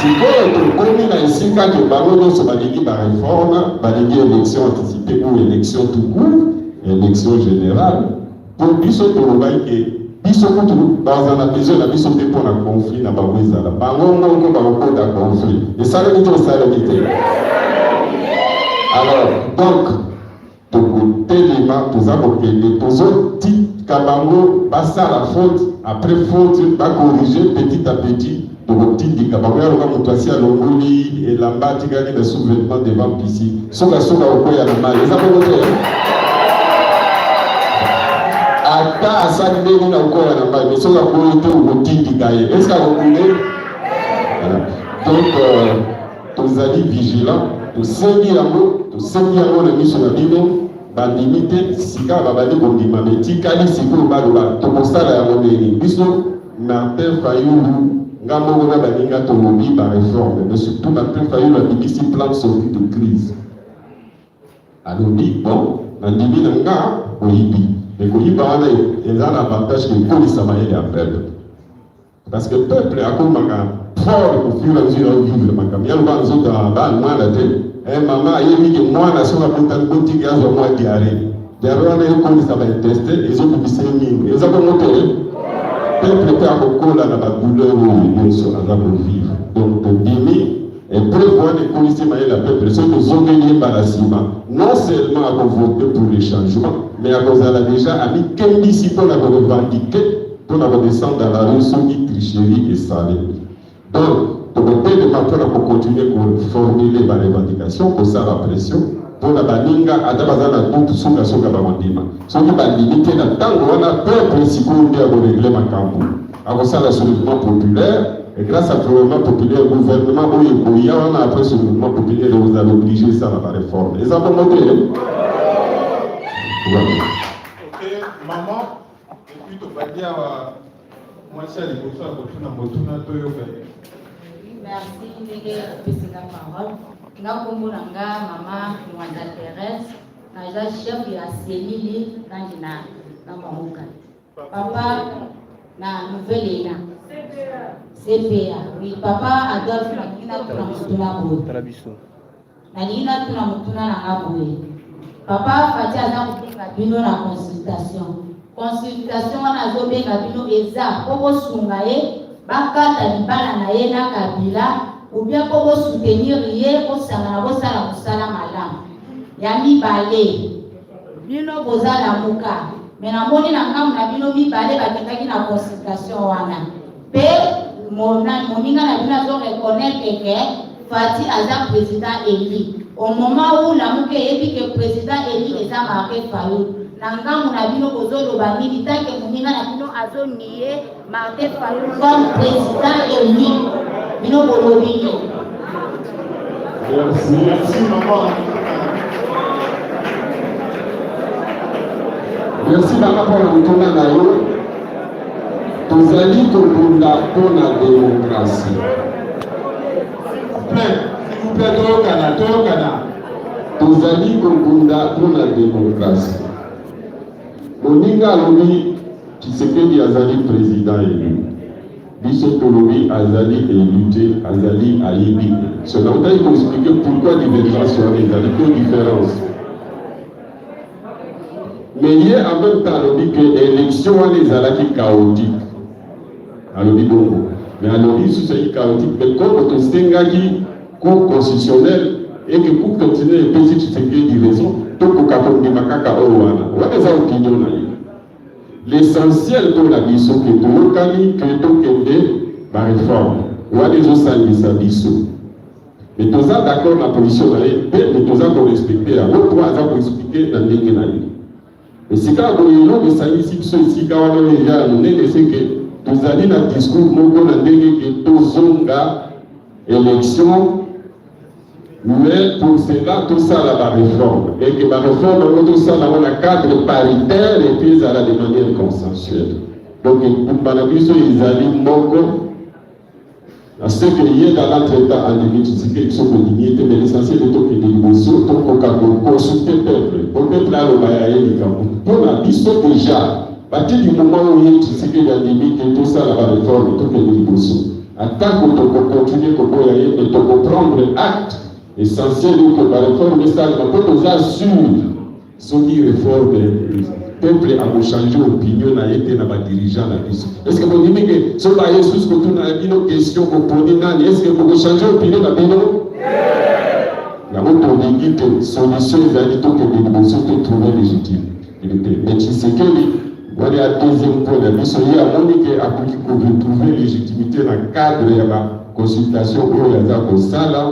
B: Sikoyo tokomi na esika ke bango nyonso balingi bareforme, balingi élection anticipée ou élection tout court, élection générale. Pour biso tolobaki ke biso kutu bazana besoin na biso te mpona conflit na bango ezala. Bango moko bakokoda conflit. Esalemi te osalemi te? Alors, donc, tokotelema toza kokende tozotika bango basala faute, après faute bakorrige petit à petit. Tokotindika bango yaloka moto asi alongoli elamba atikali na sous-vêtement devant piscine. Soka okoya na mali eza bongo te? Ata asali ndenge na okoya na mali mais soka koyo te okotindika ye. Est-ce akokule? Donc tozali vigilant, tosengi yango na miso na bino bandimi te sika babali kondima me tikali sikoyo baloba tokosala yango ndeni. Biso Martin Fayulu ngambo wana baninga tolobi bareforme, mais surtout Martin Fayulu abimisi plan de sortie de crise. Alobi bon nandimi na nga koyibi me koyiba wana eza na avantage ke ekolisa mayele ya peuple, parce que peuple akomaka fort au fur et à mesure ovivre makambo yaloba nzoto bana mwana te mama ayebi ke mwana soki abotani botiki azwa mwa diare wana ekolisa bainteste ezobimisa ye mingi eza bongo te? Peuple mpe akokola na badouleur oyo nyonso aza kovivre. Donc tobimi epreuve wana ekolisi mayele ya peuple soki tozongeli ye mbala nsima non seulement akovote pour le changement mais akozala déjà amikembisi mpona korevendike mpona kodescendre dans la rue soki tricherie esalemi. Donc tokotelema mpona kocontinue koformule barevendication kosala pression mpona baninga ata baza na dutu soka bakondima soki bandimi te na ntango wana peuple sikoyo nde akoregle makambo akosala soulèvement populaire et grâce à soulèvement populaire gouvernement oyo ekoya wana après soulèvement populaire ozala obligé esala bareforme eza bongo te?
A: Ok, maman, et puis tobandi awa mwasi ya liboso akotuna motuna toyoka.
G: Merci ndenge opesaka parole. Nga kombo na nga mama Mwanda Thérèse, naza chef ya selili nangi na Maroka. Papa na nouvelle ENA. CPA. Oui, papa Adolphe na tuna mutuna boye. Na tuna mutuna na ngaboye. Papa Fati aza kobenga bino na consultation. Consultation wana azobenga bino eza poko sunga ye bakata libala na ye na Kabila ou bien pour soutenir ye osanga bosala kosala malamu ya mibale bino bozala muka mais na moni na ngamu na bino mibale bakendaki na consultation wana pe moninga na bino azo reconnaître que Fati aza président élu au moment où la muke yebi que président élu eza Martin Fayulu na ngamu na bino kozoloba nini tanke moninga na bino azo nié Martin Fayulu comme président élu bino bolobi.
A: Merci maman.
B: Merci baba mpona motuna na yo tozali kobunda mpona démocratie. tozali kokunda mpona démocratie. Moninga alobi Tshisekedi azali président élu. Biso tolobi azali élu te, azali ayebi. Cela on a expliquer pourquoi divergence sur les différences. Mais hier en même temps alobi que élection les alaki chaotique. Alobi bongo. Mais alobi sous c'est chaotique. Mais comme on stengaki cour constitutionnel et que pour continuer et puis si tu sais qu'il raison, tout pour capter makaka owana. What is our opinion là? L'essentiel pour la biso que tout le cali que tout kende ma réforme. What is our biso? Mais tous ça d'accord la position là, mais tous ça pour respecter. Alors trois ça pour expliquer dans les là. Et si quand on est de ça ici, si quand on est déjà on est c'est que tous allez dans le discours mon qu'on a dit que tous zonga élection. Mais pour cela, tout ça là, la réforme. Et que la réforme, tout ça là, on a cadre paritaire et puis ça là de manière consensuelle. Donc, pour Banabiso, ils allaient beaucoup. Ce qu'il y a dans l'entretien en limite, c'est quelque chose de dignité, mais l'essentiel est que les négociations, donc on a consulté le peuple. Au peuple là, on va y aller, pour la biso déjà, à partir du moment où il y a ce qu'il y a limite et tout ça là, la réforme, tout les négociations. En tant qu'on continue, qu'on peut y aller, et qu'on prendre acte. Essentiel que la réforme message quand on assure ce qui réforme le peuple a changé d'opinion a été dans les dirigeants la vie. Est-ce que vous dites que ce que Jésus que tout n'a une question pour poser est-ce que vous changez d'opinion la vie? La on dit que solution est à tout que les négociations pour trouver légitime. Mais tu sais que voilà la deuxième point de vue il y a Monique a pu trouver légitimité dans le cadre de la consultation pour les accords là.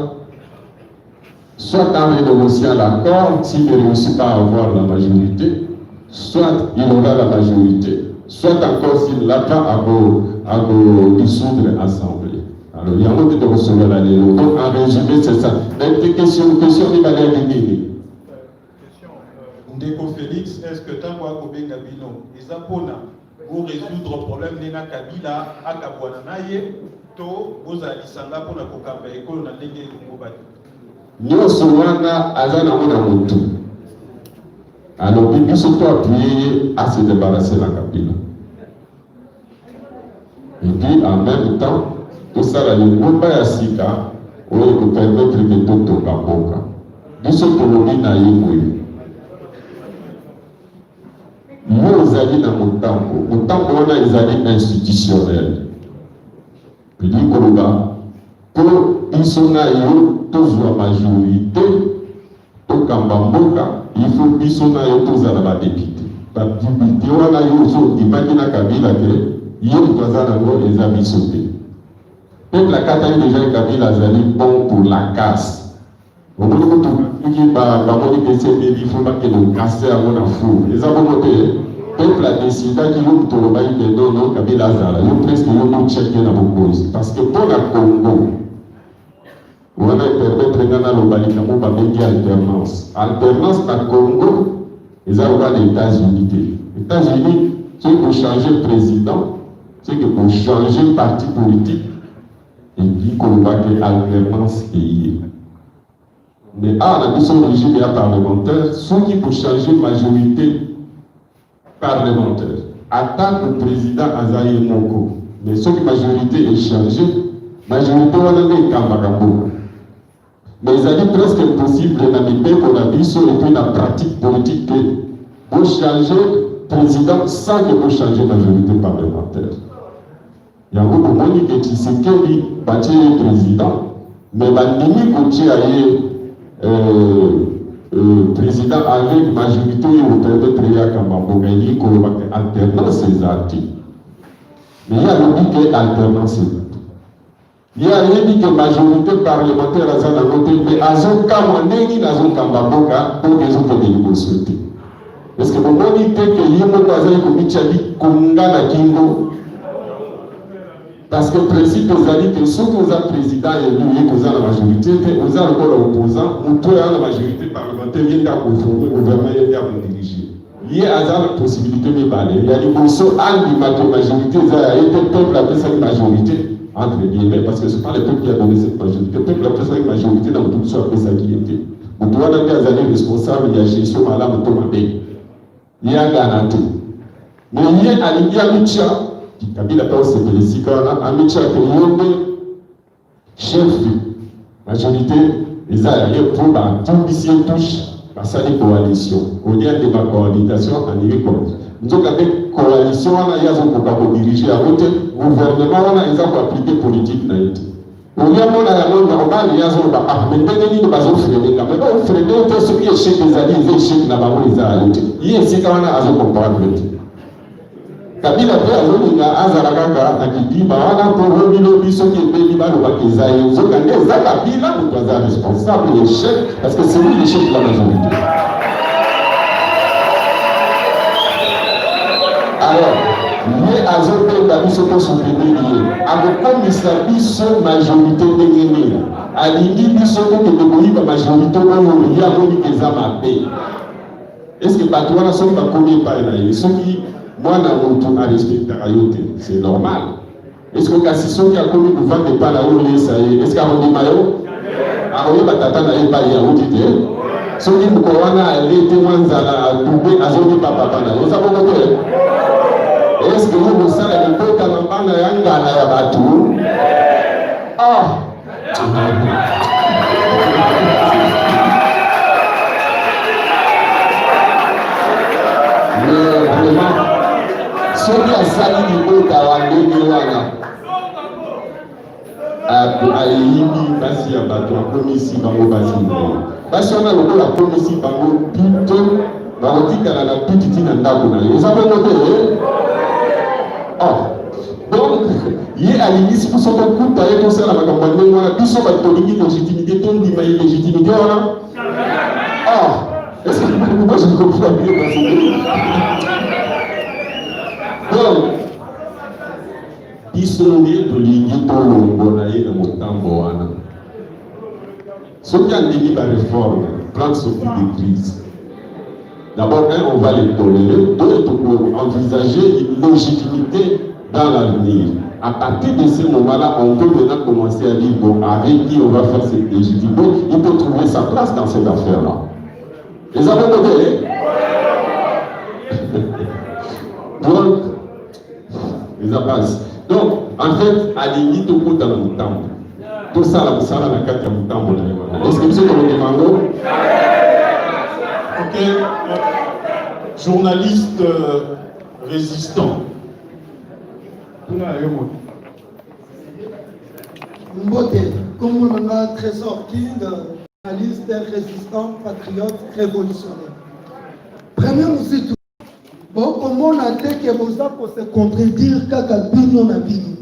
B: Soit en renégociant l'accord, s'il ne réussit pas à avoir la majorité, soit il aura la majorité, soit encore s'il n'a pas à dissoudre l'Assemblée. Alors il y a un moment de recevoir la loi. Donc en résumé, c'est ça. Une question de manière de
A: Ndeko Félix, est-ce que tant que Kobenga Bino, ils apprennent pour résoudre le problème de Kabila à Kabouanaye, to vous allez s'engager pour la Kokamba et qu'on a dégué le Mobati.
B: Nyonso wana aza na mona mutu alobi biso to appuyer à se débarrasser de la Kabila. Et puis en même temps tout ça la lingomba ya sika oyo ko permettre que tout toka mboka biso tolobi na yeboye yo ozali na motambo wana ezali institutionnel puis koloba pour biso na yo tozwa majorité tokamba mboka il faut biso na yo tozala badepute badepute wana yo ozondimaki na Kabila te yo toza nango eza biso te peuple akataki déjà Kabila azali bon pour la casse omoni kotoki bamoni pesebeli fo bakende kase yango na four eza bongo te peuple adecidaki yo tolobaki ke non Kabila azala yo presque yo mocheke na bokonzi parce que mpo na Congo on a permettre ngana lobali kamo ba bengi alternance na Congo ils ont les États-Unis. États-Unis c'est pour changer le président, c'est que pour changer le parti politique et puis qu'on va que alternance pays. Mais la mission régime parlementaire, ceux qui pour changer majorité parlementaire, attaque le président Azaïe Moko. Mais ceux qui majorité est changée, majorité on a des Kambakambo. Mais il est presque impossible d'habiter pour la mission et puis la pratique politique pour changer président sans que vous changer majorité parlementaire. Il y a beaucoup de monde qui disent que bâtir président, mais bandini côté président avec majorité ou peut-être y a comme gagner comme alternance ces articles. Mais il y a l'objet que alternance. Il y a rien dit que majorité parlementaire à ça dans côté, mais à son cas, on n'est ni dans son cambaboka pour les autres négocier. Parce que mon dit que il y a un voisin comme Michali Konga na Kingo. Parce que le principe vous a dit que ceux qui ont un président et lui qui ont la majorité, vous avez encore l'opposant, ou toi la majorité parlementaire vient à conformer au gouvernement et à vous diriger. Il y a la possibilité de parler. Il y a des personnes qui ont la majorité, il y a été peuple après cette majorité. entre guillemets, parce que ce n'est pas le peuple qui a donné cette majorité. Le peuple a pris une majorité dans tout ça, après ça qui était. Vous pouvez avoir des années responsables, il y a gestion à la moto mabé. Il y a Ganato. Mais il y a Alingi Amicha, qui Kabila pas aussi de l'Essikana, Amicha qui est chef majorité, les aériens pour la tout touche, passer des coalitions. On y a des coalitions à niveau commun. Nous avons des coalitions, il y a pour diriger à côté, gouvernement, on a appliqué politique. On y a normal, il y a des gens qui freiner, mais on freine ce qui est chez les alliés, les chefs là-bas, les alliés. Il y a ici quand on a comparé. Kabila pe azolinga azalaka akidi bawana pour remilo biso qui est béni balo bakiza et nous ogane za Kabila nous doit responsable et chef parce que c'est lui le chef de la majorité. Alors, les azote d'abiso pour soutenir avec comme il s'habille sur majorité dégainée alingi biso que de la majorité on y a moni que ça m'a paix. Est-ce que patouana sont pas commis par là ils sont qui moi, dans respecter c'est normal. Est-ce que si ceux qui ont commis le vent de pas là où est-ce qu'il y a un maillot? Alors, il y a tata n'a pas y a dit. Ceux qui ont été témoins à douber à zone papa là. Vous savez quoi? Est-ce que vous savez que le peuple n'a pas de tout? Ah! Soki asali libota wa ndenge wana ayimbi basi ya bato akomisi bango basi wana lokola akomisi bango pito bakotikala na pititi na ndako na ye eza bongo te donc ye alingisi biso tokuta ye tosala makambo ya ndenge wana biso bato tolingi légitimité tondima ye légitimité wana est-ce que moi je comprends bien parce que donc, bisonge tolingi tolongola ye na motambo wana. Soki andimi ba réforme, plan de sortie de crise. D'abord, on va les tolérer. Deux, pour envisager une légitimité dans l'avenir. À partir de ce moment-là, on peut maintenant commencer à dire bon, avec qui on va faire cette légitimité. Il peut trouver sa place dans cette affaire-là. Les avez noté? Donc, donc, en fait, alingi tout le dans le temps. Tout ça, la salle la carte de temps. Est-ce que vous avez demandé?
A: Ok. Journaliste résistant.
C: Mbote, comme on a Trésor King, journaliste résistant, patriote, révolutionnaire. Première musique. Bon, comment on a dit que vous avez pour se contredire kaka bino na bino.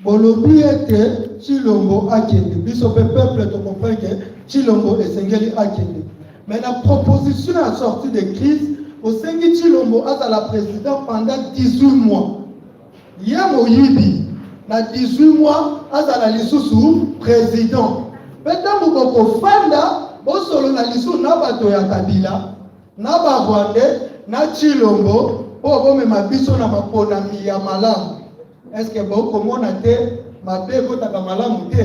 C: Bon, l'objet était Chilombo Akende. Biso peuple te comprend que Chilombo est Sengeli Akende. Mais la proposition a sorti de crise au Sengi Chilombo à la présidente pendant 18 mois. Yamo Yibi, na 18 mois à la lisusu président. Maintenant, vous avez fanda, bon solo na lisusu na bato ya Kabila, na ba Rwandais. Na Chilombo, pour me ma biso na maponami ya malamu. Est-ce que bon comment on a te ma beko ta malamu te?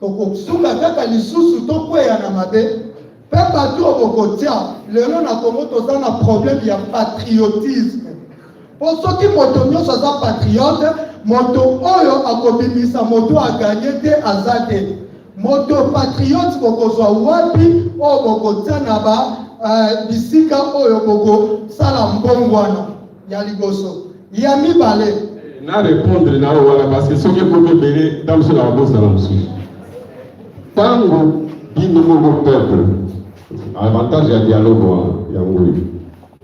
C: Toko sunga kaka lisusu to kwea na mabe. Pe partout au kotia, le nom na komo to za na problème ya patriotisme. Pour ceux qui motonyo so za patriote, moto oyo akobimisa moto a gagné te azate. Moto patriote bokozwa wapi o bokotia na ba bisika oyo boko sala mbongwana ya liboso ya mibale
B: na répondre na wala parce que ce qui est comme belé dans ce la bosse dans ce tango bino mo peuple avantage ya dialogue ya ngoi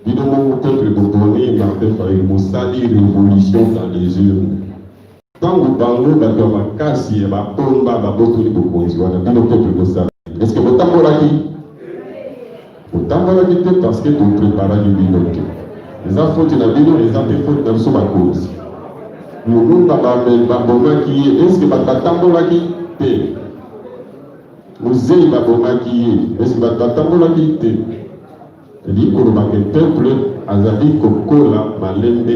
B: bino mo peuple boboni Martin Fayulu mosali révolution dans les urnes tango bango bato makasi ya batomba baboto ni bokonzi wana bino peuple bosala est-ce que botambola ki autant de la parce que vous préparez du vino. Les affaires de la vino, les affaires de la cause. Nous avons qui est, est-ce que vous avez qui est? Vous avez est-ce que vous avez qui est? C'est-à-dire que le peuple a dit que Kola, Malembe.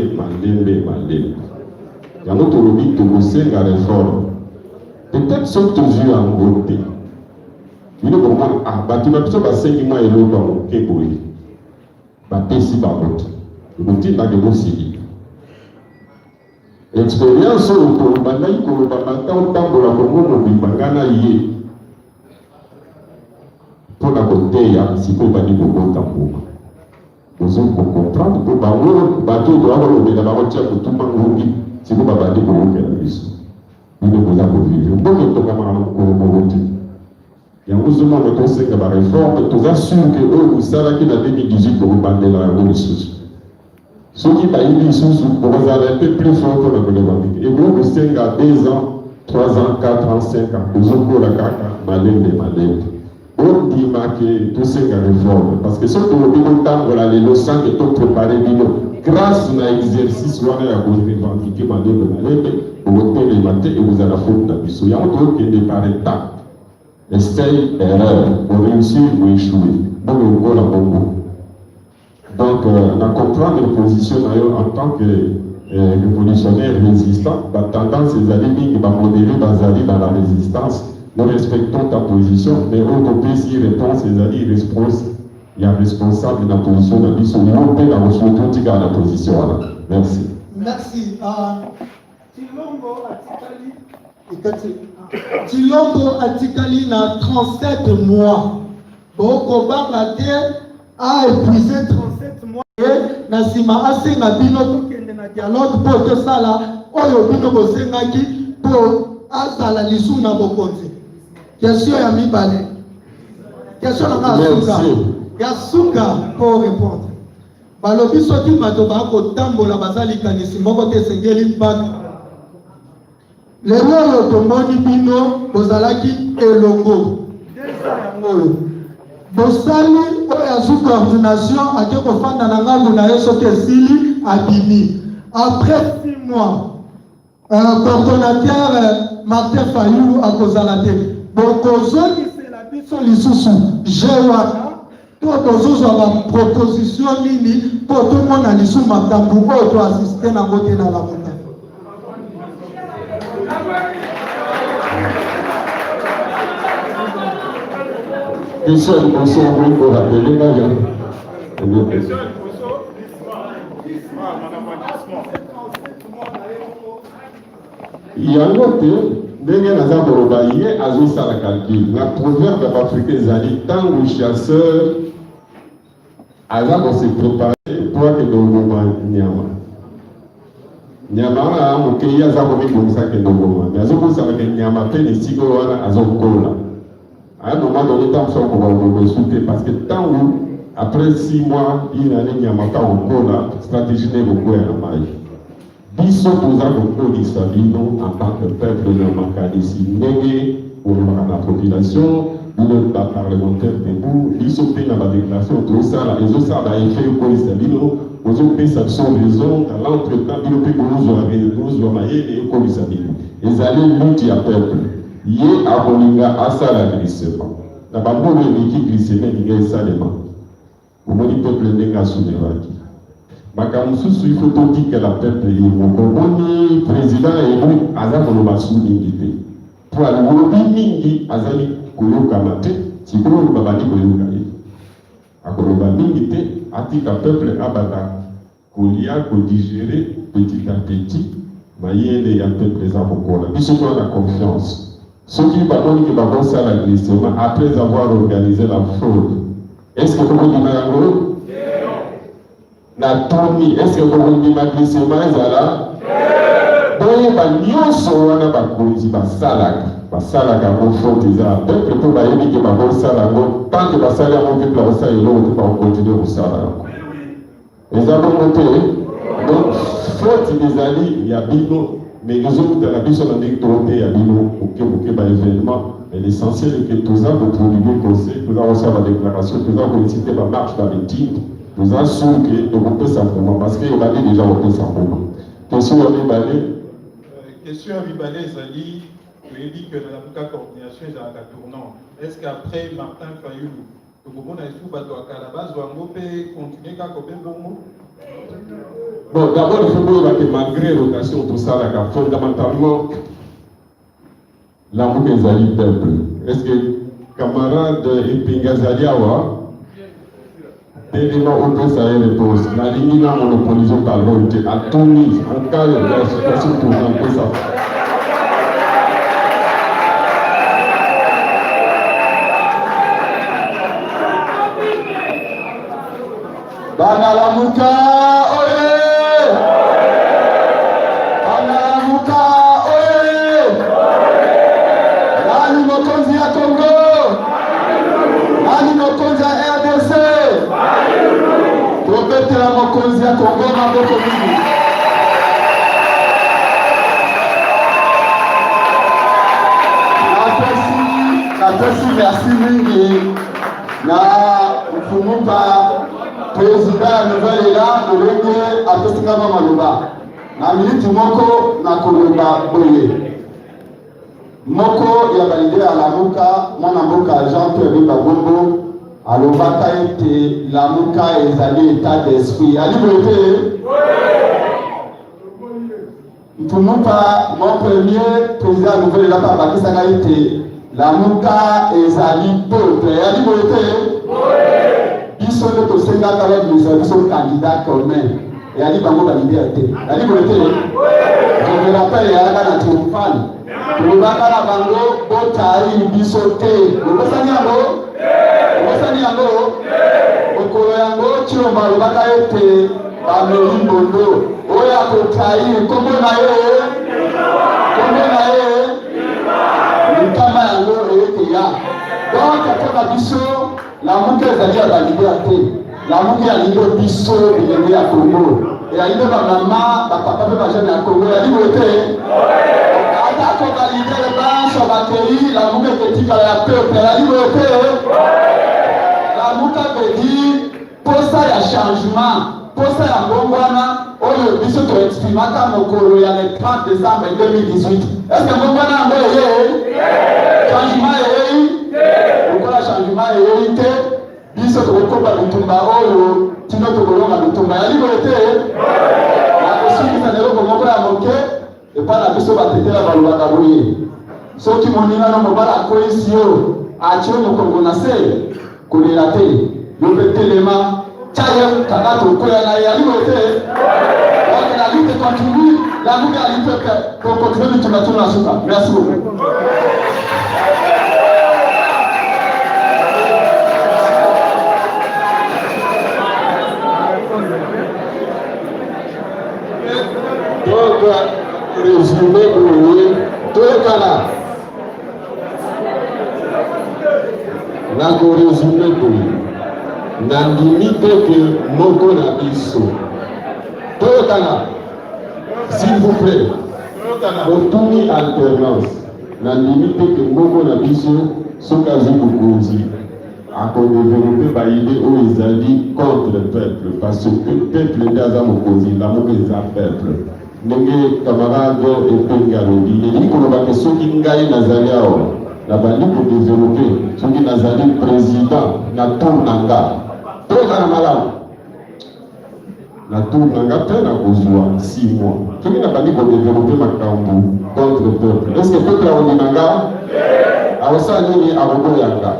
B: yango tolobi tokosenga réforme. Peut-être soki tozwi yango te bino komona bato na biso basengi mwa eloko ya moke boye bapesi bango te ekotindaka ekosili expérience oyo bandaki koloba bata otambola kongo mobimba nga na ye mpona koteya sikoyo bandi kokota mboka ozo kokomprendre mpo bango bato oyo bakolobela bango tia kotuma ngongi sikoyo babandi koyokela biso bino koza kovivre mboka etokamaka na mokolo moko te yango ozomona tosenga bareforme toza sur ke oyo mosalaki na 2018 kokobandela yango lisusu soki bayibi lisusu bokozala mpe plus fort mpona koleba mike ekoki kosenga 2 ans 3 ans 4 ans 5 ans ozokola kaka malembe ondima ke tosenga réforme parce que soki tolobi kotambola lelo sans ke toprépare bino grâce na exercice wana ya korevendike malembe okotelema te ekozala faute na biso yango tokende par étape essaye erreur pour réussir ou échouer bon okola bongo donc na comprendre position na yo en tant que révolutionnaire résistant batendance ezali mingi bamodele bazali dans la résistance. Nous respectons ta position, mais on peut aussi réponse et réponse. Il y a responsable de la position de l'issue. On peut la ressourcer dans la position. Merci.
C: Merci. Tilombo Atikali na 37 mois. Boko Bangate a épuisé 37 mois. Na sima asenga bino tokende na dialogue pour que ça là, oyo bino bosengaki pour azala lisu na bokonzi. Question ya mibale. Question na Asuka. Ya Suka pour répondre. Balobi soki bato bakotambola bazali kanisi moko te sengeli mpaka. Lelo oyo tomoni bino bozalaki elongo. Bosali oyo sous coordination ake kofanda na ngambu na ye soki esili abimi. Après 6 mois, coordonnateur Martin Fayulu akozala te. Bokozongisela biso lisusu jewana to tozozwa baproposition nini po tomona lisu makambo oyo toasiste nango te na lamuta.
B: Question de Bosso, oui, pour rappeler là. Il y a un autre, ndenge naza koloba ye azosala calcul na proverbe africain ezali ntango chasseur aza kose préparer po akende koboma nyama wana mokei aza komibongisa akende koboma me azokosalaka nyama mpe esika wana azokola à un moment donné tant so kokokoka esu te parce que ntango après 6 mois inane nyama ka okola stratégie nde kokwela mai biso toza kokolisa bino en tant que peuple na makanisi ndenge olobaka na population bino baparlementaire debout biso mpe na badéclaration tozosala ezosala baeffet ekolisa bino ozopesa biso raison na l'entretemps bino mpe kozwa mayele ekolisa bino ezali lutte ya peuple ye akolinga asala glissement na bambolo eleki glissement elinga esalema omoni peuple ndenge asuneraki makambo mosusu ifo totikela peuple ye moko omoni président élu aza koloba su mingi te po alobi mingi azali koyokana te sikoyo babandi koyoka ye akoloba mingi te atika peuple abanda kolia kodigere petit à petit mayele ya peuple eza kokola biso toa na confiance soki bamoni ke bakosala glissement après avoir organisé la fraude est-ce que kokondima yango na tomi est-ce que kokondima glissement ezala boyeba nyonso wana bakonzi basalaka yango faute eza peuple mpo bayebi ke bakosala yango tant que basali yango mpe bakosala eloko te bakokontinue kosala yango eza bongo te donc faute ezali ya bino mais nous autres dans la biso na ndenge tokoteya bino oke baévénement mais l'essentiel est que toza koproduire conseil toza kosala badéclaration toza koincite bamarche bamitinde toza sûr ke tokopesa mboma parce que ebandi déjà kopesa mboma question ya mibale
A: question ya mibale ezali toyebi ke na lamuka coordination ezalaka tournant est ce qu'après Martin Fayulu tokomona esu bato ya kala bazwa yango mpe continue kaka kobe bongo
B: Bon, d'abord, il faut dire que malgré la rotation, tout ça, là, fondamentalement, l'amour des alliés peuple. Est-ce que camarade Epingazaliawa, élément autre ça est réponse. La ligne n'a monopolisé par l'autre. À Tunis, en cas de la situation pour un peu ça.
C: Banalamuka, oye! Banalamuka, oye! Nani mokonzi ya Congo? Nani mokonzi ya RDC? Topetela mokonzi ya Congo maboko mingi. Napesi merci mingi na mfumupa président ya nouvelle là olenge atosingama maloba na miniti moko na koloba boye moko ya balide ya Lamuka mwana mboka Jean-Pierre Bagombo alobaka ete Lamuka ezali état d'esprit alibote mfumupa mon premier président ya nouvelle là babakisaka ete Lamuka ezali peuple alibote biso nde tosengaka babimisa biso candidat commun eyali bango balibia te yali boye te je me rappelle eyalaka na triomphale tolobaka na bango botayi biso te obosani yango okolo yango Tshilombo alobaka ete bameli mbondo oyo akotayi kombo na ye likama yango eyete ya donc akoka biso Lamuka ezali ya balibia te Lamuka yalingo biso bilenge ya Congo yalingo bamama bapapa mpe bajene ya Congo yalingo te atako balibere banso bakei Lamuka eketikala ya peuple yalingo te Lamuka bedi posa ya changement posa ya ngongwana oyo biso toexprimaka mokolo ya le 30 décembre 2018 est-ce que ngongwana yango eye changement eyei okola changement eyei te biso tokokoba bitumba oyo tino tokolonga bitumba yalingo te akosukisa eloko moko ya moke epai na biso batetela balobaka boye soki moninga no mobala akweyisi yo atie mokongo na se kolela te yo mpe telema tyaye kaka tokoya na ye yalingo te donc la lutte continue Lamuka ya lutte continue bitumba tino na suka. Merci beaucoup.
B: Donc, résumé pour tout le Ghana. Nako résumé pour na limite que moko na biso. Tout le Ghana, s'il vous plaît, otuni alternance. Na limite que moko na biso, sokazi bukunzi. Ako développer ba idée où ils allaient contre le peuple parce que le peuple d'aza mokonzi la mauvaise peuple. Ndenge camarade Epenga lobi eli koloba ke soki ngai nazali awa na bandi ko développer soki nazali président na tour nanga to kana malamu na tour nanga pe na kozwa 6 mois soki na bandi ko développer makambo contre le peuple est-ce que peuple a nanga awasa nini arobo yanga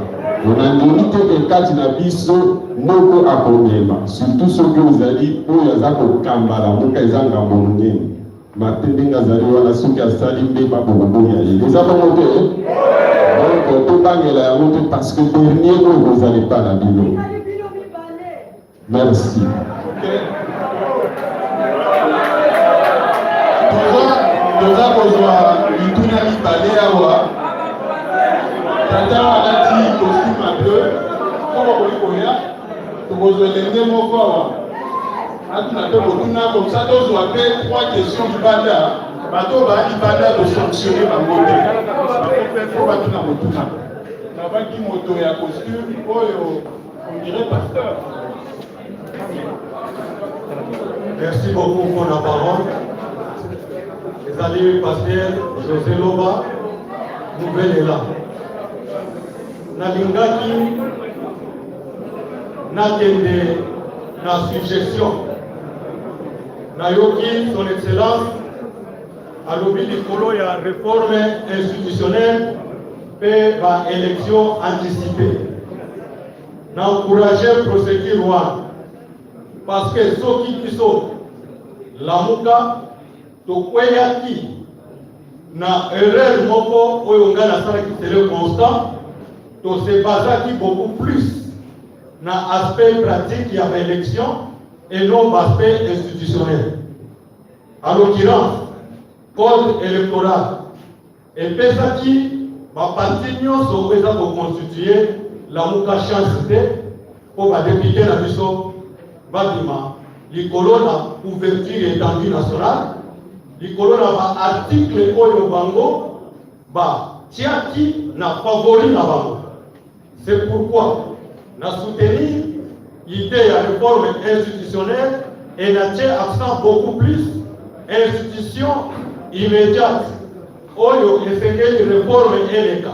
B: on a limité que kati na biso moko akomema surtout soki ozali oyo aza kokambala moka eza ngambo monene matendenga azali wana soki asali nde babokoboya ye eza bongo te donc tobangela yango te parce que dernier oyo kozali pa na bino. Merci.
A: toza kozwa bituna mibale awa tata alati costume bleu koko kolikoya tokozwa elenge moko awa atuna mpe kotuna comme ça tozwa mpe 3 questions libanda bato baa libanda tosanctionne bango te po batuna kotuna nabaki moto ya costume oyo on dirait pasteur.
H: Merci beaucoup pour la parole. Les alliés pasteur José Loba, nouvelle est là. Nalingaki nakende na suggestion nayoki son excellence alobi likolo ya réforme institutionnelle pe ba élection anticipée na encourager procédure wana parce que soki biso lamuka tokweyaki na erreur moko oyo ngai nasalaki tele constat tosebazaki beaucoup plus na aspect pratique ya baélection et non aspect institutionnel. En l'occurrence, code électoral epesaki baparti nyonso eza koconstitue lamuka chance te mpo badepute na biso babima likolo na couverture étendue nationale likolo na baarticle oyo bango batiaki na favori na bango. C'est pourquoi na soutenir l'idée ya réforme institutionnelle et na tie accent beaucoup plus institution immédiate oyo esengeli réforme eleka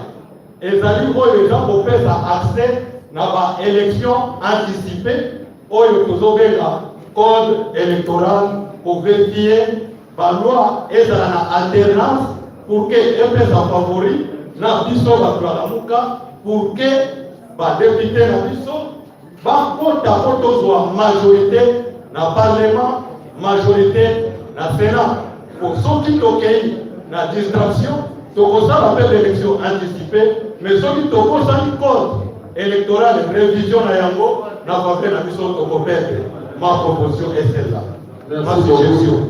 H: ezali oyo eza kopesa accès na baélection anticipée oyo tozobenga code électoral kovérifie baloi ezala na alternance pour que epesa favori na biso bato ya lamuka pour que badepute na biso bakota po tozwa majorité na parlement majorité na sénat po soki tokei na distraction tokosala mpe l'élection anticipée mais soki tokosali code électoral révision na yango na faveur na biso tokoperdre. Ma proposition est celle-là. Ma suggestion.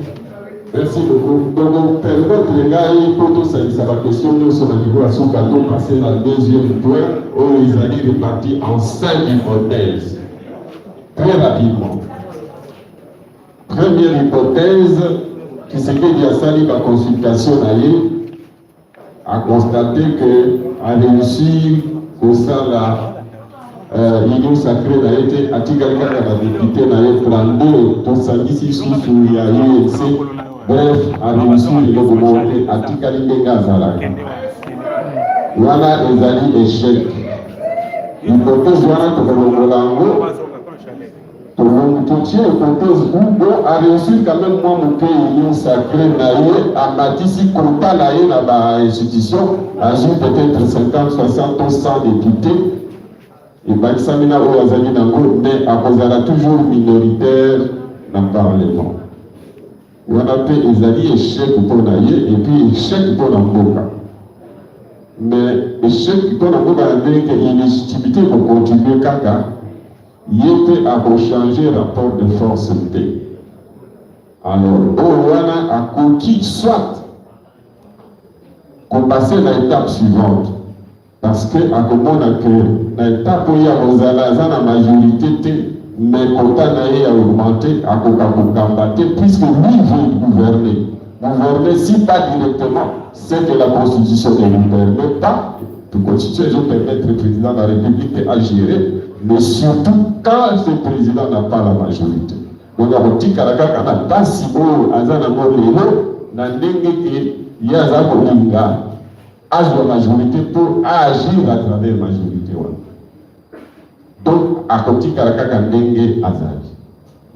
B: Merci beaucoup. Donc, permettre les gars, pour tout ça, ça va question de son niveau à son cadeau, passer dans le deuxième point, où ils allaient répartir en 5 hypothèses. Très rapidement. Première hypothèse, qui s'est fait via sali la consultation a constaté que, a réussi au sein de l'Union sacrée n'a été attigalé à la députée n'a été 32, tout ça ici sous il y a eu bref, a réussi le monter à Tikalinga Zala. Voilà les alliés échecs. L'hypothèse voilà que le Molango, tout le monde tient l'hypothèse où a réussi quand même moi mon pays l'Union sacrée à bâtir si compta naïe dans la institution, à peut-être 50, 60 ou 100 députés. Et Baksamina ou Azali Nango, mais à cause toujours minoritaire dans le Parlement. On a fait les alliés échecs pour naïe et puis échecs pour l'Amboka. Mais échecs pour l'Amboka, il y a une légitimité pour continuer Kaka. Il était à changer le rapport de force T. Alors, Owana a conquis soit qu'on passait à l'étape suivante. Parce que à comment que l'étape où il y a la majorité, mais quand on a augmenté, à combattre, puisque lui veut gouverner. Gouverner, si pas directement, c'est que la Constitution ne lui permet pas. La Constitution permet au président de la République à gérer, mais surtout quand ce président n'a pas la majorité. Donc, il y a un petit caractère qui n'a pas si beau, à la majorité pour agir à travers la majorité. Donc, à côté de la Azali,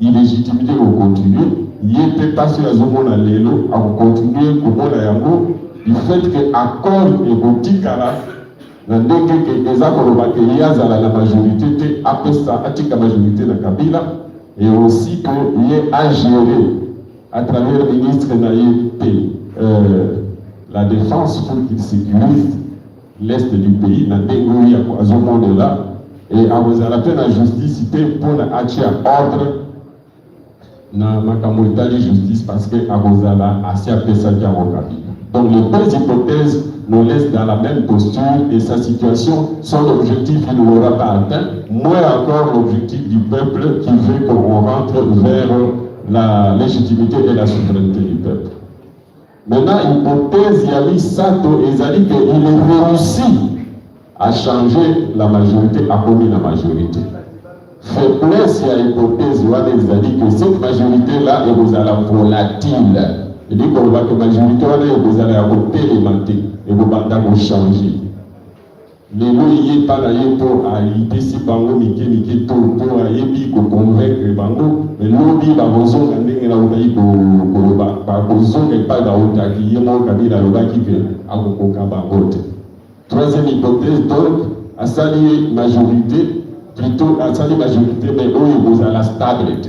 B: illégitimité au continuer, il était passé à Zomona Lelo, à continuer comme Yango, du fait que l'accord est boutique à la la majorité, après ça, la majorité de Kabila, et aussi qu'il est à gérer à travers le ministre Naïe la défense pour qu'il sécurise l'est du pays, dans à ce moment-là, et à vous arrêter la justice, c'était pour acheter ordre dans la communauté de justice parce que à vous assez appelé ça qui a donc les deux hypothèses nous laissent dans la même posture et sa situation, son objectif il ne l'aura pas atteint, moins encore l'objectif du peuple qui veut qu'on rentre vers la légitimité et la souveraineté du peuple. Maintenant, hypothèse, il y a eu Sato et il a dit qu'il a réussi à changer la majorité, à commis la majorité. Faiblesse, il y a hypothèse, il a dit que cette majorité-là est vous allez volatile. Il dit qu'on va que la majorité, vous allez adopter les mantés et vous allez changer. Les lois, il n'y a pas d'ailleurs pour aller si Bango, Miki, pour aller pour convaincre Bango, mais l'eau dit, va vous en aller ndenge naukai koloba bakozonga epai bautaki ye moko kabila alobaki ke akokoka bango te. Troisième hypothèse, donc, asali majorité, plutôt asali majorité, mais oyo bozala stable te.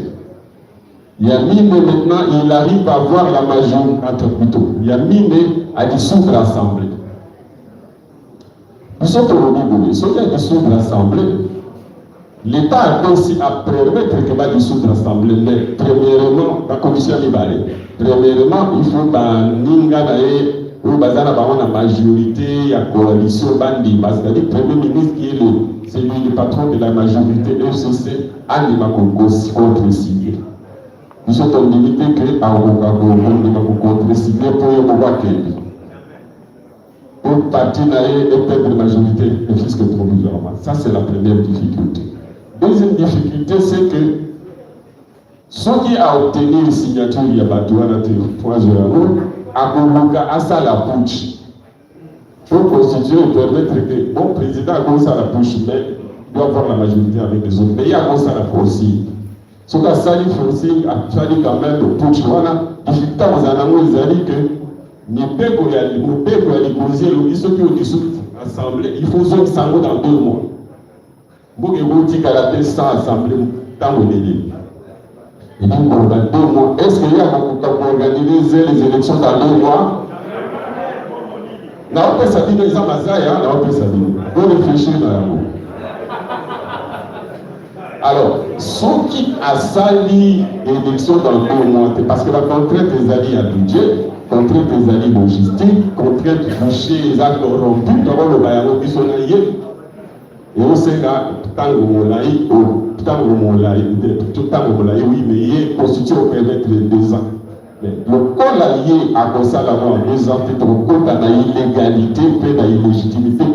B: Yamine maintenant, il arrive à voir la majorité, plutôt, Yamine a dissoudre l'Assemblée. Nous sommes au Bible, ceux qui a dissoudre l'Assemblée, l'État a aussi à permettre que va dissoudre l'Assemblée, mais premièrement, la commission libérée. Premièrement, il faut que Ninga Nae, ou Bazana la majorité, la coalition Bandi, c'est-à-dire le Premier ministre qui est celui le patron de la majorité FCC, Anima contre-signé. Nous sommes en limité que Aroka contre-signé pour y avoir Kéli. Pour partir et perdre la majorité, et fisc provisoirement. Ça, c'est la première difficulté. Deuxième difficulté, c'est que ceux qui ont obtenu une signature, il y a Batouana, 3 euros, à Koulouka, à Salapouch. Pour constituer et permettre que bon président a commencé à la bouche, mais doit avoir la majorité avec les autres. Mais il y a commencé à la forcing. Ce qui a sali forcing, a fallu quand même le Pouch. Voilà, difficulté aux anamou, ils ont dit que ni peko ya liposé, ceux qui ont dissous l'Assemblée, il faut que ça dans 2 mois. Vous avez dit qu'à la paix sans assemblée, tant qu'on est libre. Et donc, dans 2 mois, est-ce qu'il y a pour organiser les élections dans 2 mois? Non, on peut s'habiller les Amazaya, on peut s'habiller. Vous réfléchissez dans la mots. Alors, ceux qui a sali l'élection dans 2 mois, parce que la contrainte des alliés à budget, contrainte des alliés logistiques, contrainte de toucher les actes corrompus, d'abord le Bayamo qui sont liés. Et on sait que tant que oui, mais il est constitué au périmètre de 2 ans. Mais le col allié à Gossala en 2 ans, c'est un code d'illégalité, fait d'illégitimité.